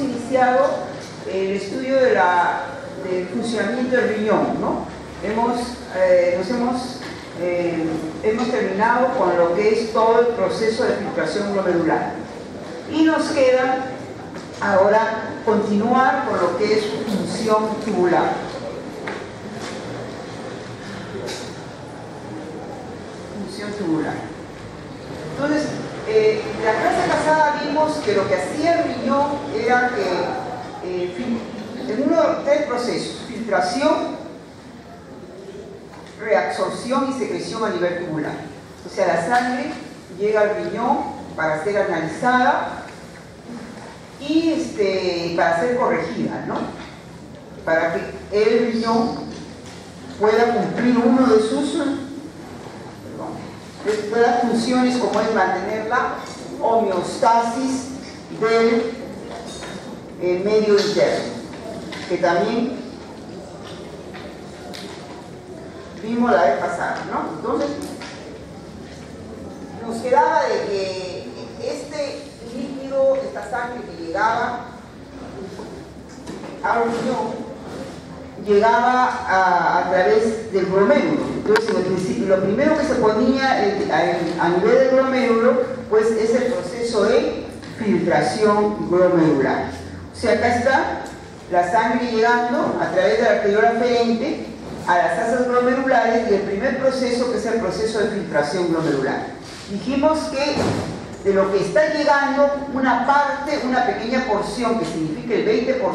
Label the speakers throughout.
Speaker 1: iniciado el estudio del funcionamiento del riñón, ¿no? Hemos terminado con lo que es todo el proceso de filtración glomerular. Y nos queda ahora continuar con lo que es función tubular. Función tubular. Entonces, la clase pasada vimos que lo que hacía el riñón era que en uno de tres procesos: filtración, reabsorción y secreción a nivel tubular. O sea, la sangre llega al riñón para ser analizada y para ser corregida, ¿no? Para que el riñón pueda cumplir uno de sus funciones, como es mantener la homeostasis del medio interno, que también vimos la vez pasada, ¿no? Entonces, nos quedaba de que este líquido, esta sangre que llegaba al riñón, llegaba a través del glomérulo. Entonces, en el principio, lo primero que se ponía a nivel del glomérulo, pues es el proceso de filtración glomerular. O sea, acá está la sangre llegando a través de la arteriola aferente a las asas glomerulares, y el primer proceso, que es el proceso de filtración glomerular. Dijimos que de lo que está llegando, una parte, una pequeña porción, que significa el 20%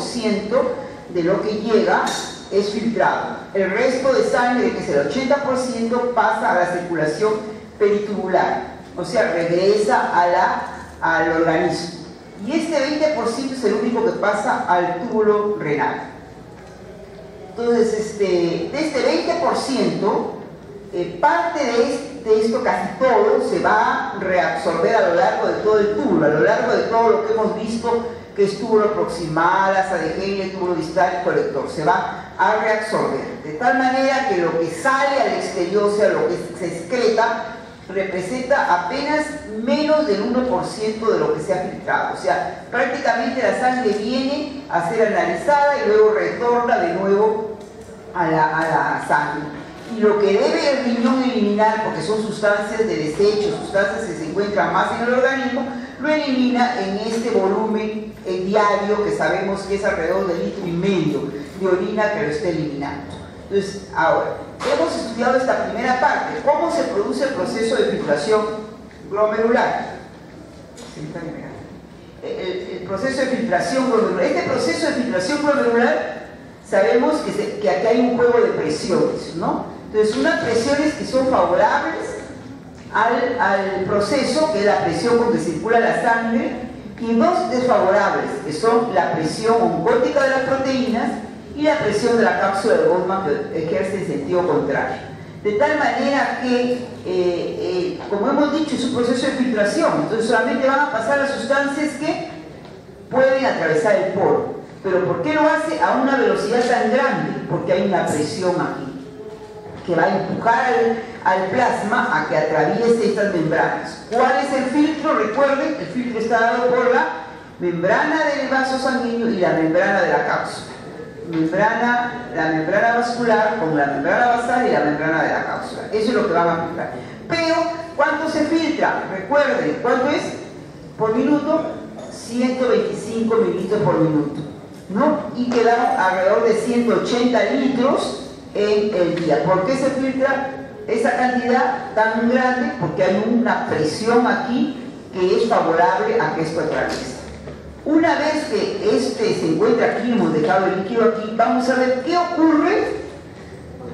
Speaker 1: de lo que llega, es filtrado. El resto de sangre, que es el 80%, pasa a la circulación peritubular, o sea, regresa al organismo. Y este 20% es el único que pasa al túbulo renal. Entonces, de este 20%, parte de esto, casi todo, se va a reabsorber a lo largo de todo el túbulo, a lo largo de todo lo que hemos visto, que es túbulo proximal, asa de Henle, túbulo distal y colector. Se va a reabsorber, de tal manera que lo que sale al exterior, o sea, lo que se excreta, representa apenas menos del 1% de lo que se ha filtrado. O sea, prácticamente la sangre viene a ser analizada y luego retorna de nuevo a la sangre. Y lo que debe el riñón eliminar, porque son sustancias de desecho, sustancias que se encuentran más en el organismo, lo elimina en este volumen diario, que sabemos que es alrededor de 1,5 litros de orina que lo está eliminando. Entonces, ahora, hemos estudiado esta primera parte, cómo se produce el proceso de filtración glomerular. El proceso de filtración glomerular. Este proceso de filtración glomerular, sabemos que aquí hay un juego de presiones, ¿no? Entonces, unas presiones que son favorables al proceso, que es la presión con que circula la sangre, y dos desfavorables, que son la presión oncótica de las proteínas y la presión de la cápsula de Goldman, que ejerce en sentido contrario. De tal manera que, como hemos dicho, es un proceso de filtración, entonces solamente van a pasar las sustancias que pueden atravesar el poro. Pero ¿por qué lo hace a una velocidad tan grande? Porque hay una presión aquí, que va a empujar al plasma a que atraviese estas membranas. ¿Cuál es el filtro? Recuerden, el filtro está dado por la membrana del vaso sanguíneo y la membrana de la cápsula. La membrana vascular con la membrana basal y la membrana de la cápsula. Eso es lo que van a filtrar. Pero, ¿cuánto se filtra? Recuerden, ¿cuánto es por minuto? 125 mililitros por minuto, ¿no? Y quedan alrededor de 180 litros en el día. ¿Por qué se filtra esa cantidad tan grande? Porque hay una presión aquí que es favorable a que esto atraviese. Una vez que se encuentra aquí, hemos dejado el líquido aquí, vamos a ver qué ocurre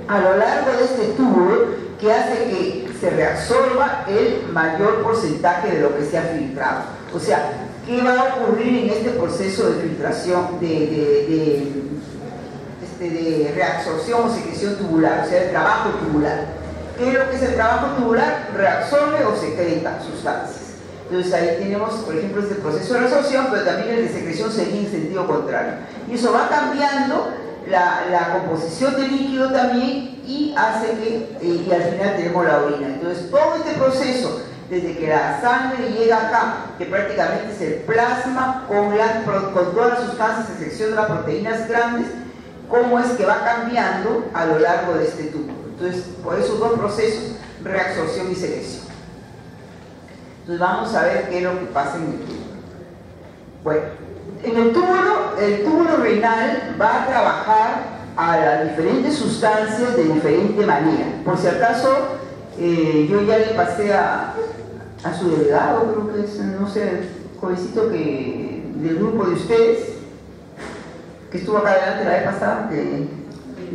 Speaker 1: a lo largo de este tubo que hace que se reabsorba el mayor porcentaje de lo que se ha filtrado. O sea, ¿qué va a ocurrir en este proceso de filtración, de reabsorción o secreción tubular? O sea, el trabajo tubular. ¿Qué es lo que es el trabajo tubular? Reabsorbe o secreta sustancias. Entonces ahí tenemos, por ejemplo, este proceso de reabsorción, pero también el de secreción sería en sentido contrario. Y eso va cambiando la composición del líquido también, y hace que, y al final tenemos la orina. Entonces todo este proceso desde que la sangre llega acá, que prácticamente es el plasma con todas las sustancias, a excepción de las proteínas grandes, cómo es que va cambiando a lo largo de este túbulo. Entonces, por esos dos procesos, reabsorción y secreción. Entonces vamos a ver qué es lo que pasa en el túbulo. Bueno, en el túbulo renal va a trabajar a las diferentes sustancias de diferente manera. Por si acaso, yo ya le pasé a su delegado, creo que es, no sé, el jovencito del grupo de ustedes, que estuvo acá adelante la vez pasada, que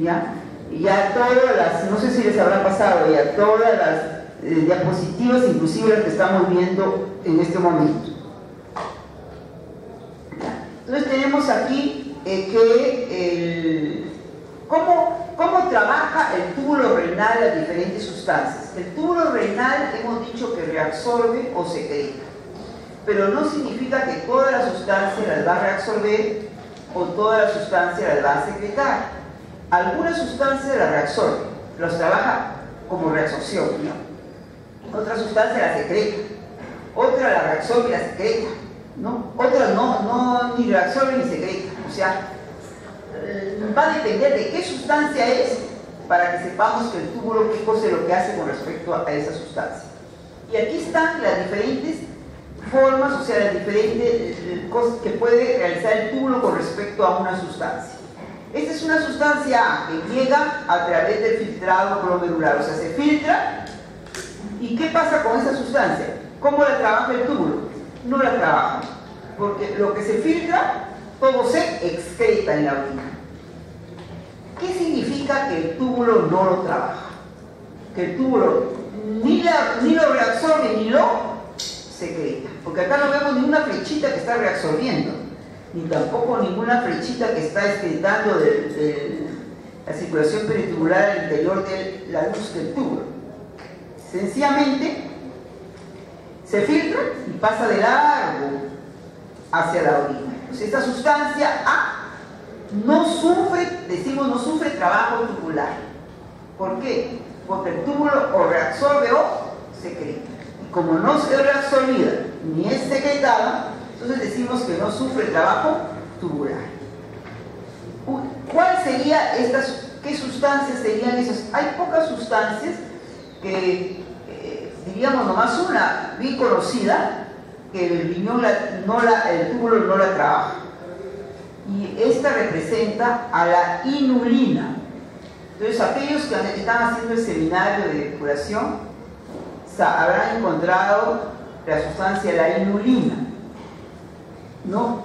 Speaker 1: ya todas las, no sé si les habrá pasado, ya todas las diapositivas, inclusive las que estamos viendo en este momento. Entonces tenemos aquí ¿cómo trabaja el túbulo renal las diferentes sustancias? El túbulo renal hemos dicho que reabsorbe o secreta, pero no significa que todas las sustancias las va a reabsorber o todas las sustancias las va a secretar. Algunas sustancias las reabsorbe, las trabaja como reabsorción, ¿no? Otra sustancia la secreta, otra la reabsorbe y la secreta, ¿no? Otras no ni reabsorbe ni secreta, o sea, va a depender de qué sustancia es para que sepamos que el túbulo qué cosa es lo que hace con respecto a esa sustancia. Y aquí están las diferentes formas, o sea, las diferentes cosas que puede realizar el túbulo con respecto a una sustancia. Esta es una sustancia A que llega a través del filtrado glomerular, o sea, se filtra. ¿Y qué pasa con esa sustancia? ¿Cómo la trabaja el túbulo? No la trabaja, porque lo que se filtra, todo se excreta en la orina. ¿Qué significa que el túbulo no lo trabaja? Que el túbulo ni lo reabsorbe ni lo secreta, porque acá no vemos ninguna flechita que está reabsorbiendo, ni tampoco ninguna flechita que está excretando de la circulación peritubular al interior de la luz del túbulo. Sencillamente se filtra y pasa de largo hacia la orina. Pues esta sustancia A no sufre trabajo tubular. ¿Por qué? Porque el túbulo o reabsorbe o secreta. Y como no es reabsorbida ni es secretada, entonces decimos que no sufre trabajo tubular. ¿Cuál sería qué sustancias serían esas? Hay pocas sustancias que, diríamos nomás una bien conocida, que el riñón el túbulo no la trabaja. Y esta representa a la inulina. Entonces, aquellos que están haciendo el seminario de depuración habrán encontrado la sustancia, la inulina, ¿no?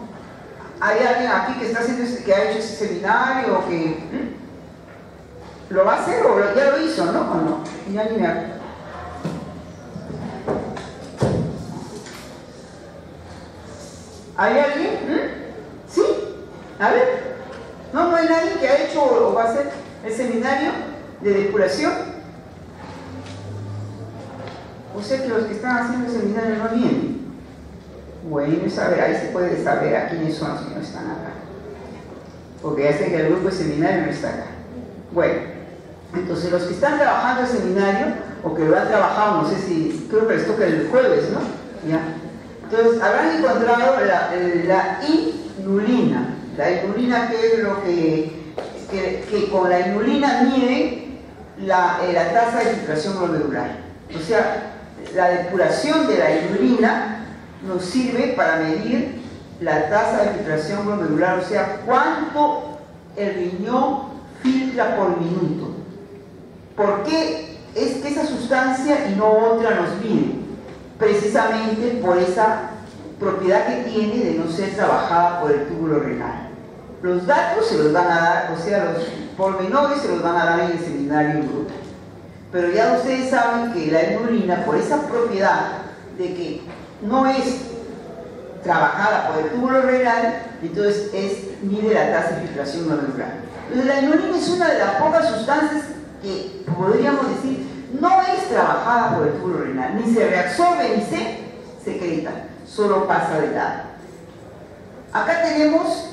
Speaker 1: ¿Hay alguien aquí que está haciendo que ha hecho ese seminario o que lo va a hacer o ya lo hizo, ¿no? ¿O no? Ya ni me acuerdo. ¿Hay alguien? ¿Sí? A ver. No hay nadie que ha hecho o va a hacer el seminario de depuración. O sea que los que están haciendo el seminario no vienen. Bueno, ahí se puede saber a quiénes son los que no están acá. Porque ya sé que el grupo de seminario no está acá. Bueno, entonces los que están trabajando el seminario, o que lo han trabajado, no sé si, creo que les toca el jueves, ¿no? Ya. Entonces, habrán encontrado la inulina. La inulina, que es lo que con la inulina mide la tasa de filtración glomerular. O sea, la depuración de la inulina nos sirve para medir la tasa de filtración glomerular, o sea, cuánto el riñón filtra por minuto. ¿Por qué es que esa sustancia y no otra nos mide? Precisamente por esa propiedad que tiene de no ser trabajada por el túbulo renal. Los datos se los van a dar, o sea, los pormenores se los van a dar en el seminario en grupo. Pero ya ustedes saben que la inulina, por esa propiedad de que no es trabajada por el túbulo renal, entonces mide la tasa de filtración glomerular. Entonces la inulina es una de las pocas sustancias que podríamos decir no es trabajada por el túbulo renal, ni se reabsorbe ni se secreta, solo pasa de lado. Acá tenemos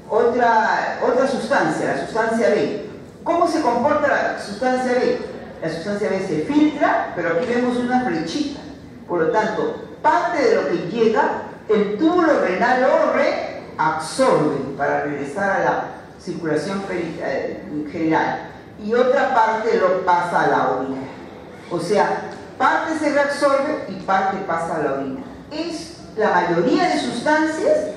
Speaker 1: otra sustancia, la sustancia B. ¿Cómo se comporta la sustancia B? La sustancia B se filtra, pero aquí vemos una flechita. Por lo tanto, parte de lo que llega, el túbulo renal lo reabsorbe para regresar a la circulación general, y otra parte lo pasa a la orina. O sea, parte se reabsorbe y parte pasa a la orina. Es la mayoría de sustancias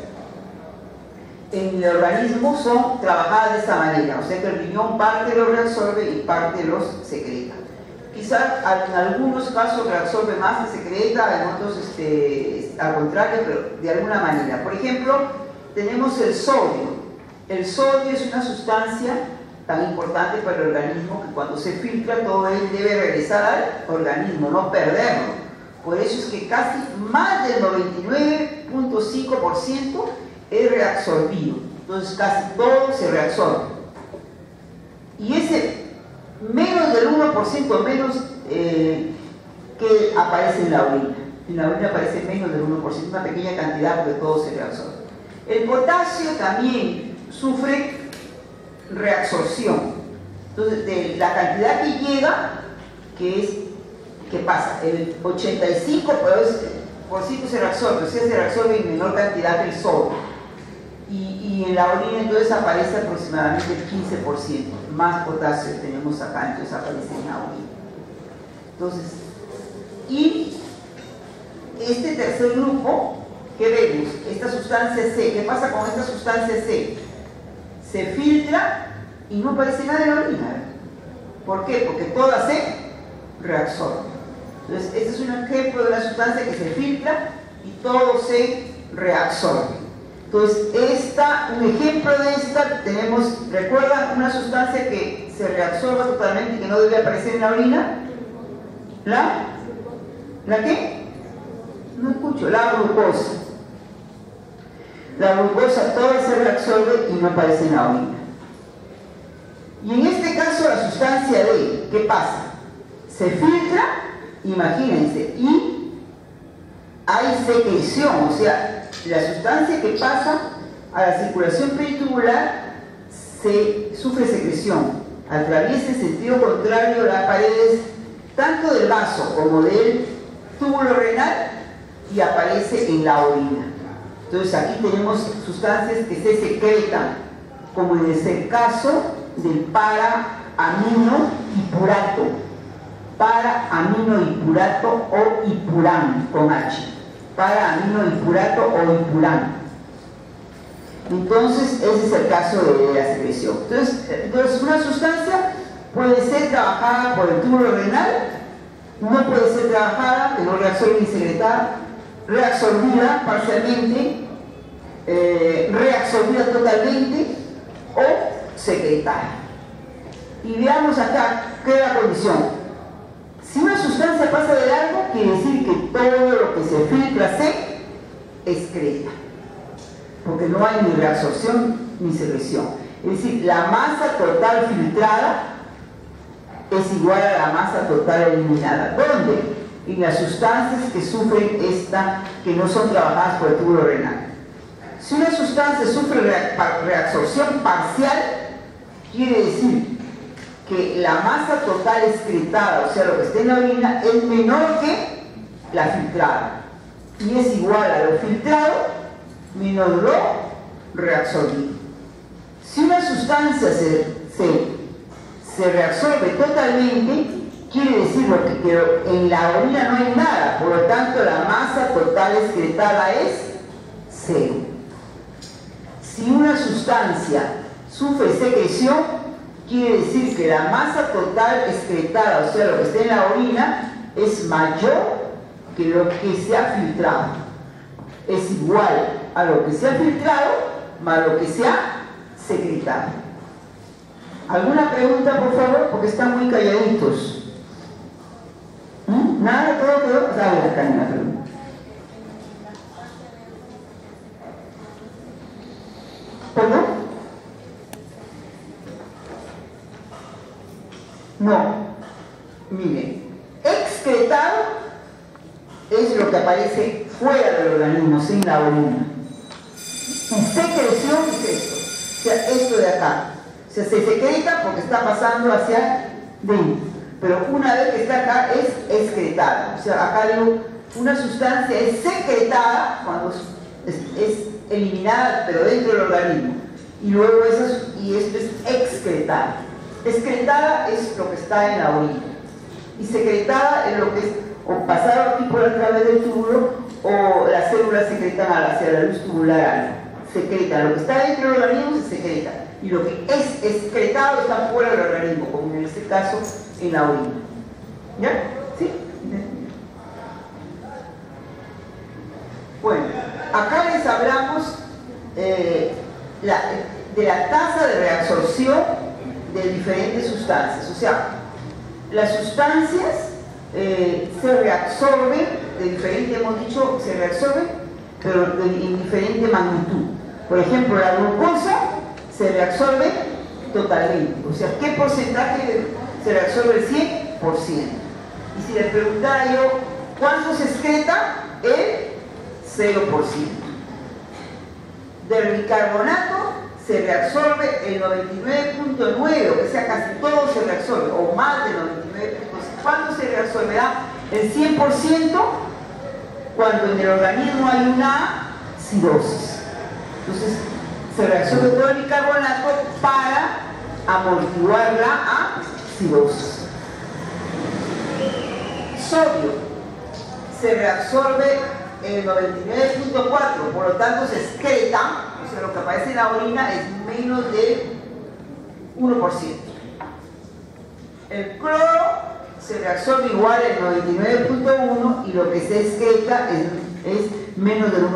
Speaker 1: en el organismo son trabajadas de esta manera, o sea que el riñón parte lo reabsorbe y parte los secreta. Quizás en algunos casos reabsorbe más que secreta, en otros al contrario, pero de alguna manera. Por ejemplo, tenemos el sodio. El sodio es una sustancia tan importante para el organismo que cuando se filtra todo él debe regresar al organismo, no perderlo. Por eso es que casi más del 99.5% es reabsorbido. Entonces casi todo se reabsorbe. Y ese menos del 1% menos que aparece en la orina. En la orina aparece menos del 1%, una pequeña cantidad porque todo se reabsorbe. El potasio también sufre reabsorción. Entonces, de la cantidad que llega, ¿qué pasa? El 85% se reabsorbe, o sea, se reabsorbe en menor cantidad que el sodio. Y en la orina entonces aparece aproximadamente el 15%. Más potasio tenemos acá, entonces aparece en la orina. Entonces, y este tercer grupo, ¿qué vemos? Esta sustancia C, ¿qué pasa con esta sustancia C? Se filtra y no aparece nada en la orina. ¿Por qué? Porque toda se reabsorbe. Entonces, este es un ejemplo de una sustancia que se filtra y todo se reabsorbe. Entonces, un ejemplo de esta, tenemos, ¿recuerdan una sustancia que se reabsorba totalmente y que no debe aparecer en la orina? ¿La qué? No escucho, la glucosa. La glucosa toda se reabsorbe y no aparece en la orina. Y en este caso la sustancia D, ¿qué pasa? Se filtra, imagínense, y hay secreción, o sea, la sustancia que pasa a la circulación peritubular sufre secreción, atraviesa en sentido contrario las paredes tanto del vaso como del túbulo renal y aparece en la orina. Entonces aquí tenemos sustancias que se secretan, como en el caso del para-aminohipurato, para-aminohipurato o hipurán con H, para-aminohipurato o hipurán. Entonces ese es el caso de la secreción. Entonces una sustancia puede ser trabajada por el túbulo renal, no puede ser trabajada, que no reabsorbe ni secretada, reabsorbida parcialmente, reabsorbida totalmente o secretada. Y veamos acá qué es la condición. Si una sustancia pasa de largo, quiere decir que todo lo que se filtra se excreta, porque no hay ni reabsorción ni secreción. Es decir, la masa total filtrada es igual a la masa total eliminada. ¿Dónde? En las sustancias que sufren que no son trabajadas por el túbulo renal. Si una sustancia sufre reabsorción parcial, quiere decir que la masa total excretada, o sea, lo que está en la orina, es menor que la filtrada. Y es igual a lo filtrado menos lo reabsorbido. Si una sustancia se reabsorbe totalmente, quiere decir que en la orina no hay nada, por lo tanto la masa total excretada es 0. Si una sustancia sufre secreción, quiere decir que la masa total excretada, o sea, lo que está en la orina, es mayor que lo que se ha filtrado. Es igual a lo que se ha filtrado más lo que se ha secretado. ¿Alguna pregunta, por favor? Porque están muy calladitos. Nada, todo quedó. Dale acá en la pregunta. ¿Perdón? No. Miren, excretado es lo que aparece fuera del organismo, sin la orina. Y secreción es esto. O sea, esto de acá. O sea, se secreta porque está pasando hacia dentro. Pero una vez que está acá es excretada. O sea, acá digo Una sustancia es secretada cuando es eliminada, pero dentro del organismo, y luego esto es excretada. Excretada es lo que está en la orina, y secretada es lo que es o pasado aquí por a través del túbulo, o las células secretan hacia la luz tubular alfa. Secreta, lo que está dentro del organismo se secreta, y lo que es excretado está fuera del organismo, como en este caso en la orina. ¿Ya? ¿Sí? Bueno, acá les hablamos de la tasa de reabsorción de diferentes sustancias. O sea, las sustancias se reabsorben de diferente, hemos dicho, se reabsorben, pero en diferente magnitud. Por ejemplo, la glucosa se reabsorbe totalmente. O sea, ¿qué porcentaje se reabsorbe? El 100%. Y si les preguntara yo, ¿cuánto se excreta? El 0%. Del bicarbonato se reabsorbe el 99.9%, o sea, casi todo se reabsorbe, o más del 99%. ¿Cuándo se reabsorberá el 100%? Cuando en el organismo hay una acidosis. Entonces, se reabsorbe todo el bicarbonato para amortiguar la acidosis. Sodio se reabsorbe el 99.4%, por lo tanto se excreta, o sea, lo que aparece en la orina es menos del 1%. El cloro se reabsorbe igual el 99.1% y lo que se excreta es menos del 1%.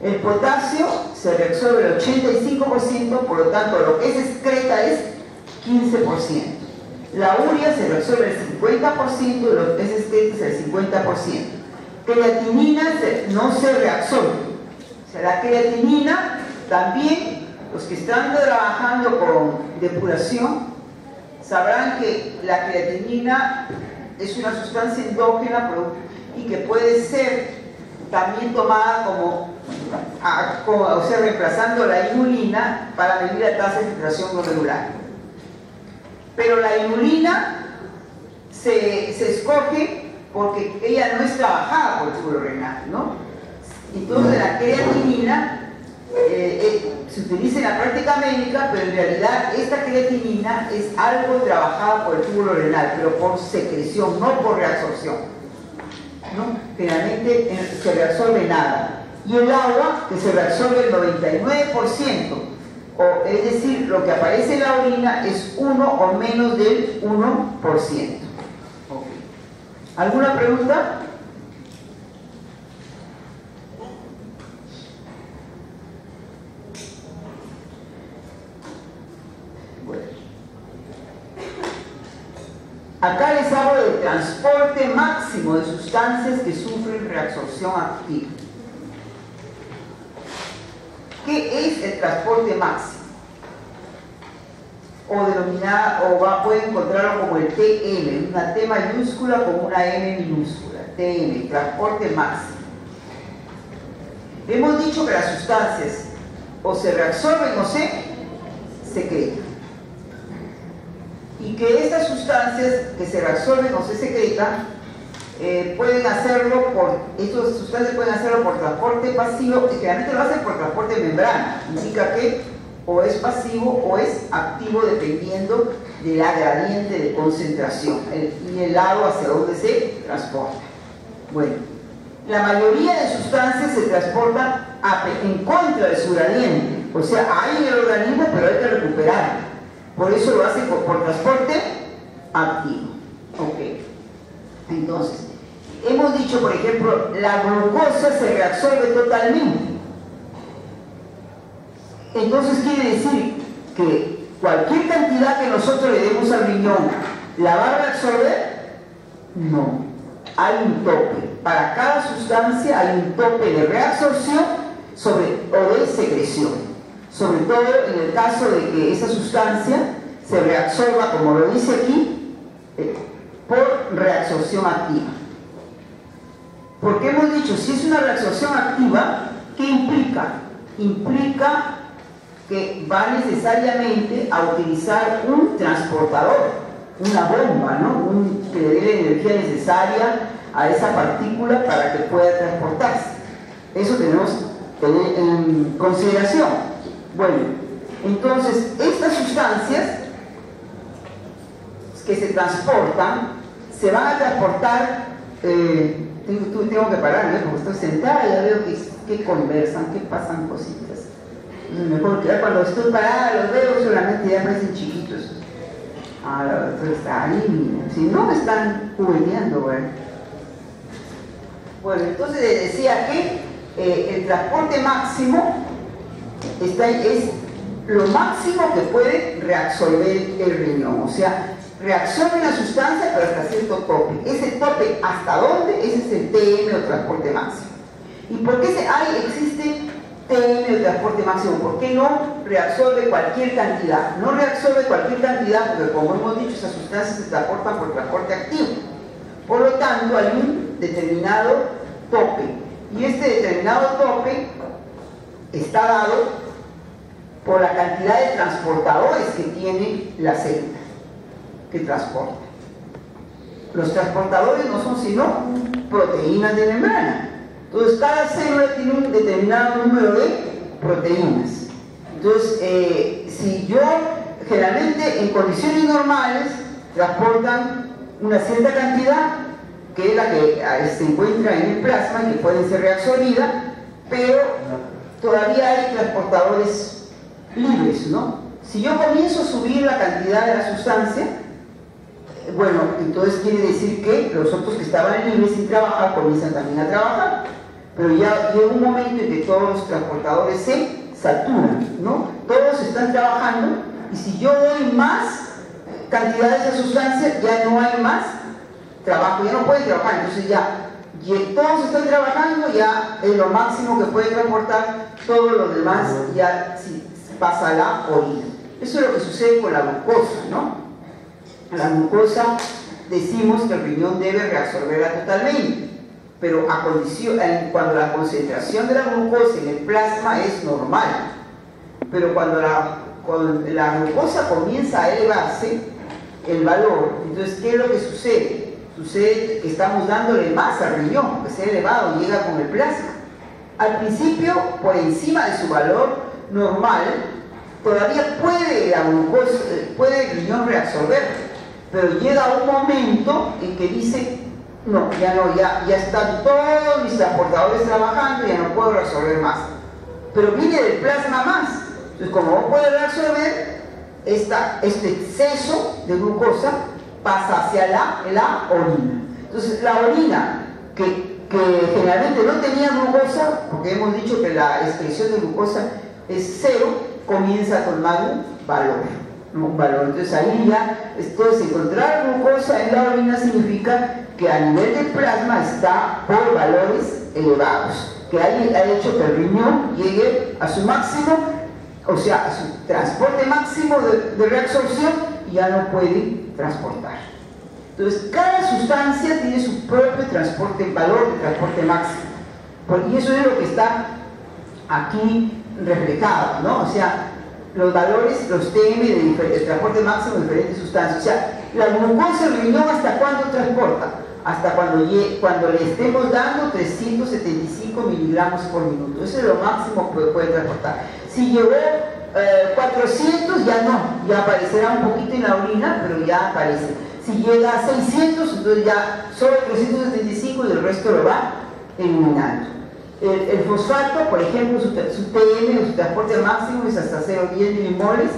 Speaker 1: El potasio se reabsorbe el 85%, por lo tanto lo que se excreta es 15%. La urea se reabsorbe el 50% y lo que se excreta es el 50%. Creatinina no se reabsorbe. O sea, la creatinina también, los que están trabajando con depuración, sabrán que la creatinina es una sustancia endógena y que puede ser también tomada o sea, reemplazando la inulina para medir la tasa de filtración glomerular. Pero la inulina se escoge porque ella no es trabajada por el túbulo renal, ¿no? Entonces la creatinina se utiliza en la práctica médica, pero en realidad esta creatinina es algo trabajada por el túbulo renal, pero por secreción, no por reabsorción, ¿no? Generalmente se reabsorbe nada. Y el agua, que se reabsorbe el 99%, es decir, lo que aparece en la orina es 1 o menos del 1%. ¿Alguna pregunta? Bueno. Acá les hablo del transporte máximo de sustancias que sufren reabsorción activa. ¿Qué es el transporte máximo? O denominada, puede encontrarlo como el TM, una T mayúscula con una M minúscula, TM, transporte máximo. Hemos dicho que las sustancias o se reabsorben o se secretan. Y que estas sustancias que se reabsorben o se secretan estas sustancias pueden hacerlo por transporte pasivo, y generalmente lo hacen por transporte membrana. Indica que o es pasivo o es activo dependiendo de la gradiente de concentración y el lado hacia donde se transporta. Bueno, la mayoría de sustancias se transportan en contra de su gradiente, o sea, hay en el organismo, pero hay que recuperarlo. Por eso lo hacen por transporte activo. Ok. Entonces, hemos dicho, por ejemplo, la glucosa se reabsorbe totalmente. Entonces quiere decir que cualquier cantidad que nosotros le demos al riñón, ¿la va a reabsorber? No. Hay un tope. Para cada sustancia hay un tope de reabsorción o de secreción. Sobre todo en el caso de que esa sustancia se reabsorba, como lo dice aquí, por reabsorción activa. Porque hemos dicho, si es una reabsorción activa, ¿qué implica? Implica que va necesariamente a utilizar un transportador, una bomba, ¿no? Que le dé la energía necesaria a esa partícula para que pueda transportarse. Eso tenemos que tener en consideración. Bueno, entonces estas sustancias que se transportan, se van a transportar, tengo que pararme porque estoy sentada y ya veo que conversan, que pasan cositas. Mejor que cuando estoy parada los veo, solamente ya parecen chiquitos. Ah, la doctora está ahí, si no me están jugueteando, bueno. Bueno, entonces decía que el transporte máximo es lo máximo que puede reabsorber el riñón, o sea, reacciona una sustancia pero hasta cierto tope. Ese tope, ¿hasta dónde? Ese es el TM o transporte máximo. ¿Y por qué existe TM o transporte máximo? ¿Por qué no reabsorbe cualquier cantidad? No reabsorbe cualquier cantidad porque, como hemos dicho, esas sustancias se transportan por transporte activo. Por lo tanto, hay un determinado tope. Y este determinado tope está dado por la cantidad de transportadores que tiene la célula que transporta. Los transportadores no son sino proteínas de membrana. Entonces, cada célula tiene un determinado número de proteínas. Entonces, si yo, generalmente en condiciones normales, transportan una cierta cantidad, que es la que se encuentra en el plasma y que puede ser reabsorbida, pero todavía hay transportadores libres, ¿no? Si yo comienzo a subir la cantidad de la sustancia, bueno, entonces quiere decir que los otros que estaban libres sin trabajar comienzan también a trabajar, pero ya llega un momento en que todos los transportadores se saturan, ¿no? Todos están trabajando y si yo doy más cantidad de esa sustancia, ya no hay más trabajo, ya no pueden trabajar, entonces ya todos están trabajando, ya es lo máximo que puede transportar, todo lo demás ya pasa a la orina. Eso es lo que sucede con la glucosa, ¿no? La glucosa decimos que el riñón debe reabsorberla totalmente, pero cuando la concentración de la glucosa en el plasma es normal, pero cuando la glucosa comienza a elevarse el valor, entonces ¿qué es lo que sucede? Sucede que estamos dándole más al riñón, que se ha elevado y llega con el plasma. Al principio, por encima de su valor normal, todavía puede el riñón reabsorber, pero llega un momento en que dice, no, ya están todos mis transportadores trabajando, ya no puedo reabsorber más. Pero viene del plasma más. Entonces, como no puede reabsorber, este exceso de glucosa pasa hacia la orina. Entonces, la orina, que generalmente no tenía glucosa, porque hemos dicho que la excreción de glucosa es 0, comienza a tomar un valor. Entonces ahí ya, encontrar glucosa en la orina significa que a nivel del plasma está por valores elevados, que ahí ha hecho que el riñón llegue a su máximo, o sea, a su transporte máximo de reabsorción y ya no puede transportar. Entonces, cada sustancia tiene su propio valor de transporte máximo. Y eso es lo que está aquí reflejado, ¿no? O sea, los valores, los TM de transporte máximo de diferentes sustancias. O sea, la glucosa el riñón, ¿hasta cuándo transporta? Hasta cuando le estemos dando 375 miligramos por minuto. Eso es lo máximo que puede transportar. Si llegó 400, ya no, ya aparecerá un poquito en la orina, pero ya aparece. Si llega a 600, entonces ya solo 375 y el resto lo va eliminando. El fosfato, por ejemplo, su TM, su transporte máximo es hasta 0,10 milimoles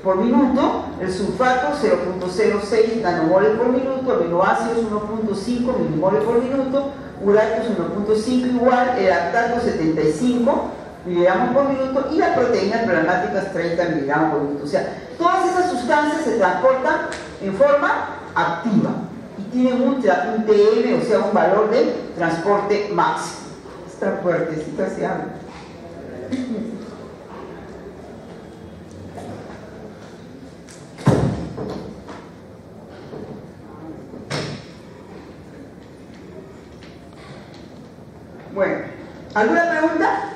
Speaker 1: por minuto, el sulfato 0,06 nanomoles por minuto, aminoácidos 1,5 milimoles por minuto, uratos 1,5 igual, el lactato 75 miligramos por minuto y las proteínas plasmáticas 30 miligramos por minuto. O sea, todas esas sustancias se transportan en forma activa y tienen un TM, o sea, un valor de transporte máximo. Está fuertecita, se habla. Bueno, ¿alguna pregunta?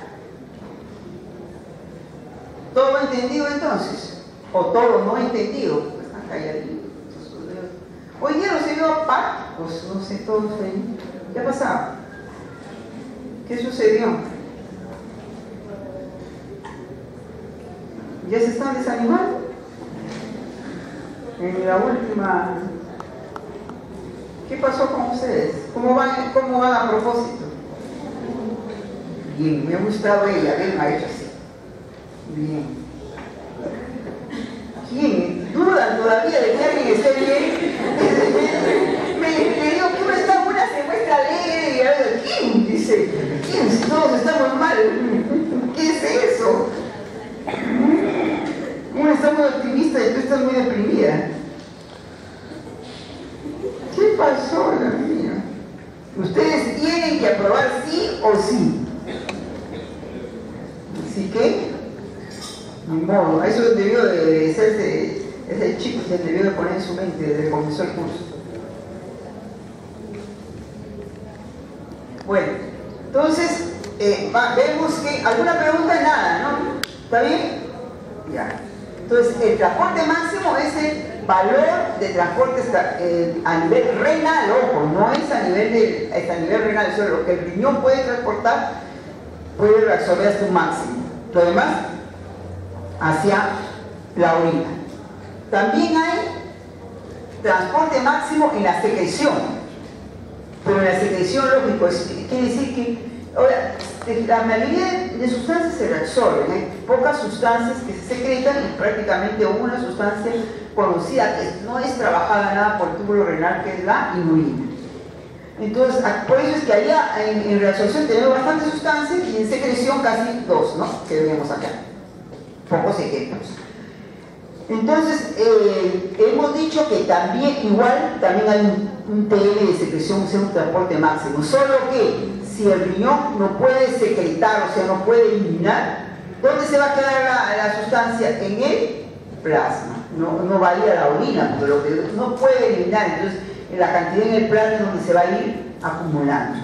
Speaker 1: ¿Todo entendido entonces? ¿O todo no entendido? Están calladitos. Hoy día los he ido apáticos, no sé, todos felices. ¿Qué ha pasado? ¿Qué sucedió? ¿Ya se están desanimando? En la última... ¿Qué pasó con ustedes? ¿Cómo van a propósito? Bien, me ha gustado ella, él me ha hecho así. Bien. ¿Quién? ¿Dudan todavía de que alguien esté bien? Le digo que uno está una se muestra alegre y algo. ¿Quién? Dice, ¿quién? Si todos estamos mal. ¿Qué es eso? Uno está muy optimista y tú estás muy deprimida. ¿Qué pasó, la mía? Ustedes tienen que aprobar sí o sí. ¿Sí qué? Ni modo, eso debió de serse, ese chico se debió de poner en su mente desde que comenzó el curso. Bueno, entonces, vemos que alguna pregunta, nada, ¿no? ¿Está bien? Ya. Entonces, el transporte máximo es el valor de transporte a nivel renal, ojo, no es a nivel renal, eso es lo que el riñón puede transportar, puede reabsorber hasta un máximo. Lo demás, hacia la orina. También hay transporte máximo en la secreción, pero en la secreción, lógico, quiere decir que ahora, la mayoría de sustancias se reabsorben, hay pocas sustancias que se secretan y prácticamente una sustancia conocida que no es trabajada nada por el túbulo renal, que es la inulina. Entonces, por eso es que allá en reabsorción tenemos bastantes sustancias y en secreción casi dos, ¿no? Que vemos acá. Pocos ejemplos. Entonces, hemos dicho que también hay un TM de secreción, o sea, un transporte máximo, solo que si el riñón no puede secretar, o sea, no puede eliminar, ¿dónde se va a quedar la sustancia? En el plasma, no va a ir a la orina, porque lo que no puede eliminar, entonces la cantidad en el plasma es donde se va a ir acumulando.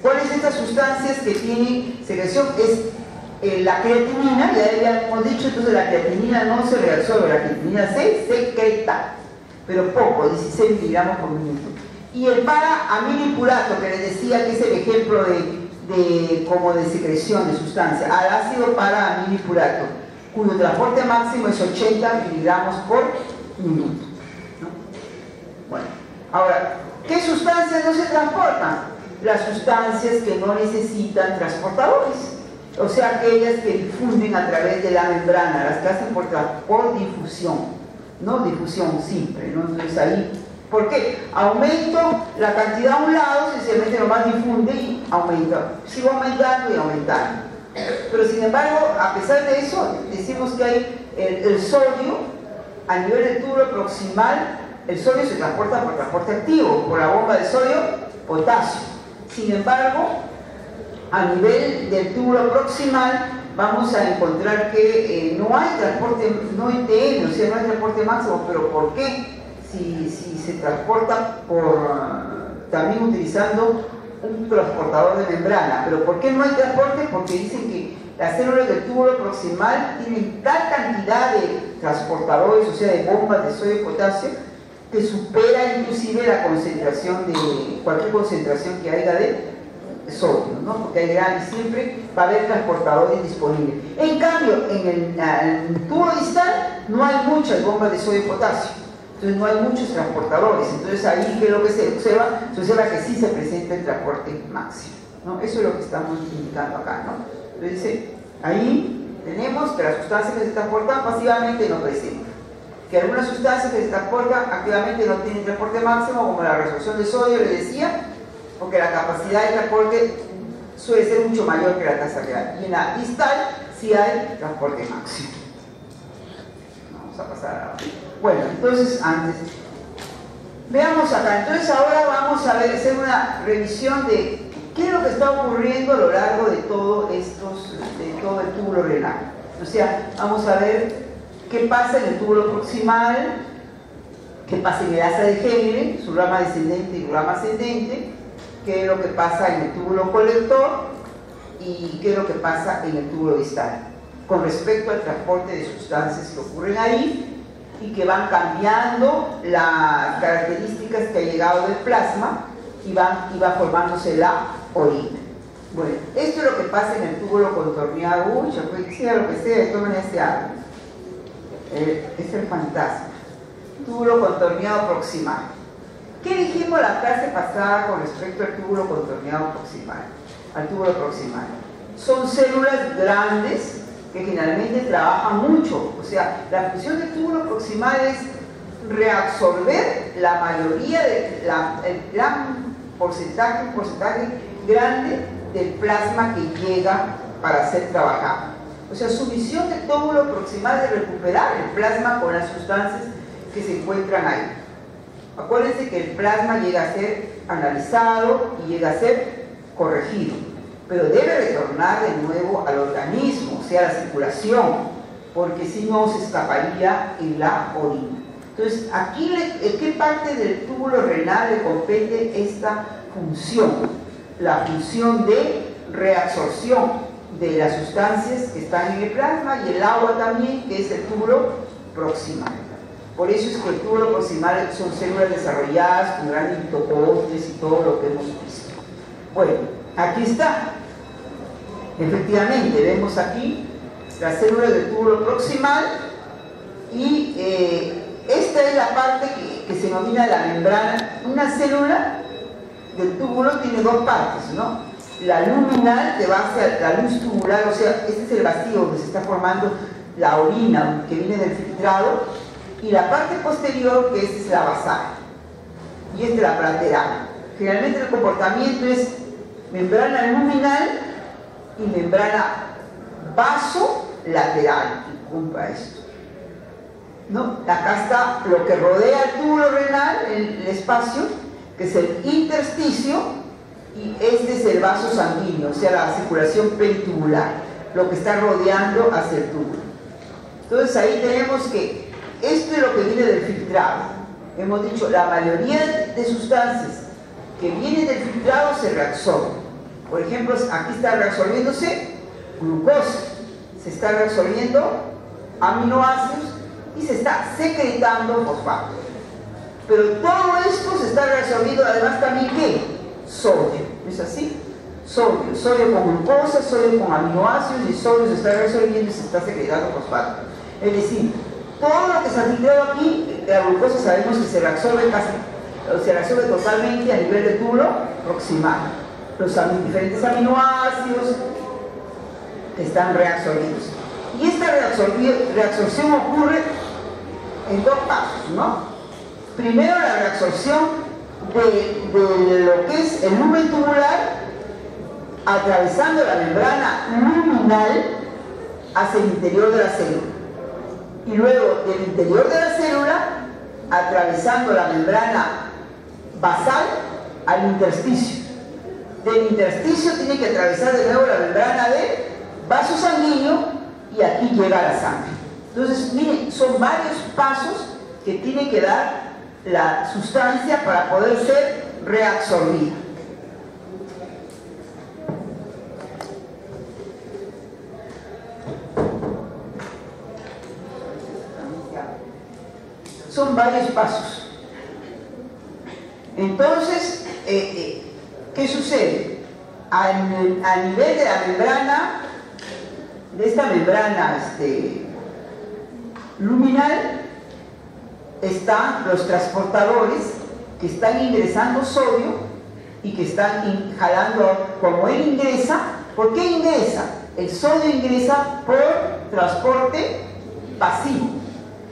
Speaker 1: ¿Cuáles son estas sustancias que tienen secreción? Es la creatinina, ya hemos dicho, entonces la creatinina no se reabsorbe, la creatinina se secreta, pero poco, 16 miligramos por minuto. Y el para-aminipurato, que les decía que es el ejemplo como de secreción de sustancia, al ácido para-aminipurato, cuyo transporte máximo es 80 miligramos por minuto, ¿no? Bueno, ahora, ¿qué sustancias no se transportan? Las sustancias que no necesitan transportadores, o sea, aquellas que difunden a través de la membrana, las que hacen por difusión, no difusión simple, ¿no? Entonces ahí, ¿por qué? Aumento la cantidad a un lado, sencillamente nomás difunde y aumenta, sigo aumentando y aumentando. Pero sin embargo, a pesar de eso, decimos que hay el sodio, a nivel del túbulo proximal, el sodio se transporta por transporte activo, por la bomba de sodio-potasio. Sin embargo, a nivel del túbulo proximal vamos a encontrar que no hay transporte, no hay TM, o sea, no hay transporte máximo. ¿Pero por qué? Si se transporta también utilizando un transportador de membrana. ¿Pero por qué no hay transporte? Porque dicen que las células del túbulo proximal tienen tal cantidad de transportadores, o sea, de bombas de sodio y potasio, que supera inclusive la concentración de cualquier concentración que haya de sodio, ¿no? Porque hay gran y siempre va a haber transportadores disponibles. En cambio, en el tubo distal no hay muchas bombas de sodio y potasio, entonces no hay muchos transportadores. Entonces ahí, ¿qué es lo que se observa? Se observa que sí se presenta el transporte máximo, ¿no? Eso es lo que estamos indicando acá, ¿no? Entonces, ahí tenemos que las sustancias que se transportan pasivamente no presentan, que algunas sustancias que se transportan activamente no tienen transporte máximo, como la resorción de sodio, les decía, porque la capacidad de transporte suele ser mucho mayor que la tasa real. Y en la distal sí hay transporte máximo. Vamos a pasar ahora. Bueno, entonces antes, veamos acá. Entonces ahora vamos a hacer una revisión de qué es lo que está ocurriendo a lo largo de todo el túbulo renal. O sea, vamos a ver qué pasa en el túbulo proximal, qué pasa en el asa de Henle, su rama descendente y su rama ascendente, qué es lo que pasa en el túbulo colector y qué es lo que pasa en el túbulo distal con respecto al transporte de sustancias que ocurren ahí y que van cambiando las características que ha llegado del plasma y va formándose la orina. Bueno, esto es lo que pasa en el túbulo contorneado. Uy, yo sea lo que sea, de todas maneras se habla. Es el fantasma. Túbulo contorneado proximal. ¿Qué dijimos la clase pasada con respecto al túbulo contorneado proximal? Al túbulo proximal. Son células grandes que generalmente trabajan mucho. O sea, la función del túbulo proximal es reabsorber la mayoría, el gran porcentaje, un porcentaje grande del plasma que llega para ser trabajado. O sea, su misión del túbulo proximal es recuperar el plasma con las sustancias que se encuentran ahí. Acuérdense que el plasma llega a ser analizado y llega a ser corregido, pero debe retornar de nuevo al organismo, o sea, a la circulación, porque si no se escaparía en la orina. Entonces, aquí, ¿qué parte del túbulo renal le compete esta función? La función de reabsorción de las sustancias que están en el plasma y el agua también, que es el túbulo proximal. Por eso es que el túbulo proximal son células desarrolladas con grandes mitocondrias y todo lo que hemos visto. Bueno, aquí está. Efectivamente, vemos aquí las células del túbulo proximal y esta es la parte que se denomina la membrana. Una célula del túbulo tiene dos partes, ¿no? La luminal, que va hacia la luz tubular, o sea, este es el vacío donde se está formando la orina que viene del filtrado, y la parte posterior, que es la basal, y esta es la lateral. Generalmente el comportamiento es membrana luminal y membrana vasolateral, y cumpla esto, ¿no? Acá está lo que rodea el túbulo renal, el espacio, que es el intersticio, y este es el vaso sanguíneo, o sea, la circulación peritubular, lo que está rodeando hacia el túbulo. Entonces ahí tenemos que esto es lo que viene del filtrado. Hemos dicho, la mayoría de sustancias que vienen del filtrado se reabsorben. Por ejemplo, aquí está reabsorbiéndose glucosa, se está reabsorbiendo aminoácidos y se está secretando fosfato. Pero todo esto se está reabsorbiendo además también, ¿qué? Sodio, ¿no es así? Sodio con glucosa, sodio con aminoácidos, y sodio se está reabsorbiendo y se está secretando fosfato. Es decir, todo lo que se ha filtrado aquí, la glucosa sabemos que se reabsorbe totalmente a nivel del túbulo proximal. Los diferentes aminoácidos que están reabsorbidos. Y esta reabsorción ocurre en dos pasos, ¿no? Primero, la reabsorción de lo que es el lumen tubular, atravesando la membrana luminal hacia el interior de la célula. Y luego, del interior de la célula, atravesando la membrana basal al intersticio. Del intersticio tiene que atravesar de nuevo la membrana del vaso sanguíneo y aquí llega a la sangre. Entonces, miren, son varios pasos que tiene que dar la sustancia para poder ser reabsorbida. Son varios pasos. Entonces, ¿qué sucede? A nivel de la membrana, de esta membrana luminal, están los transportadores que están ingresando sodio y que están jalando, como él ingresa. ¿Por qué ingresa? El sodio ingresa por transporte pasivo.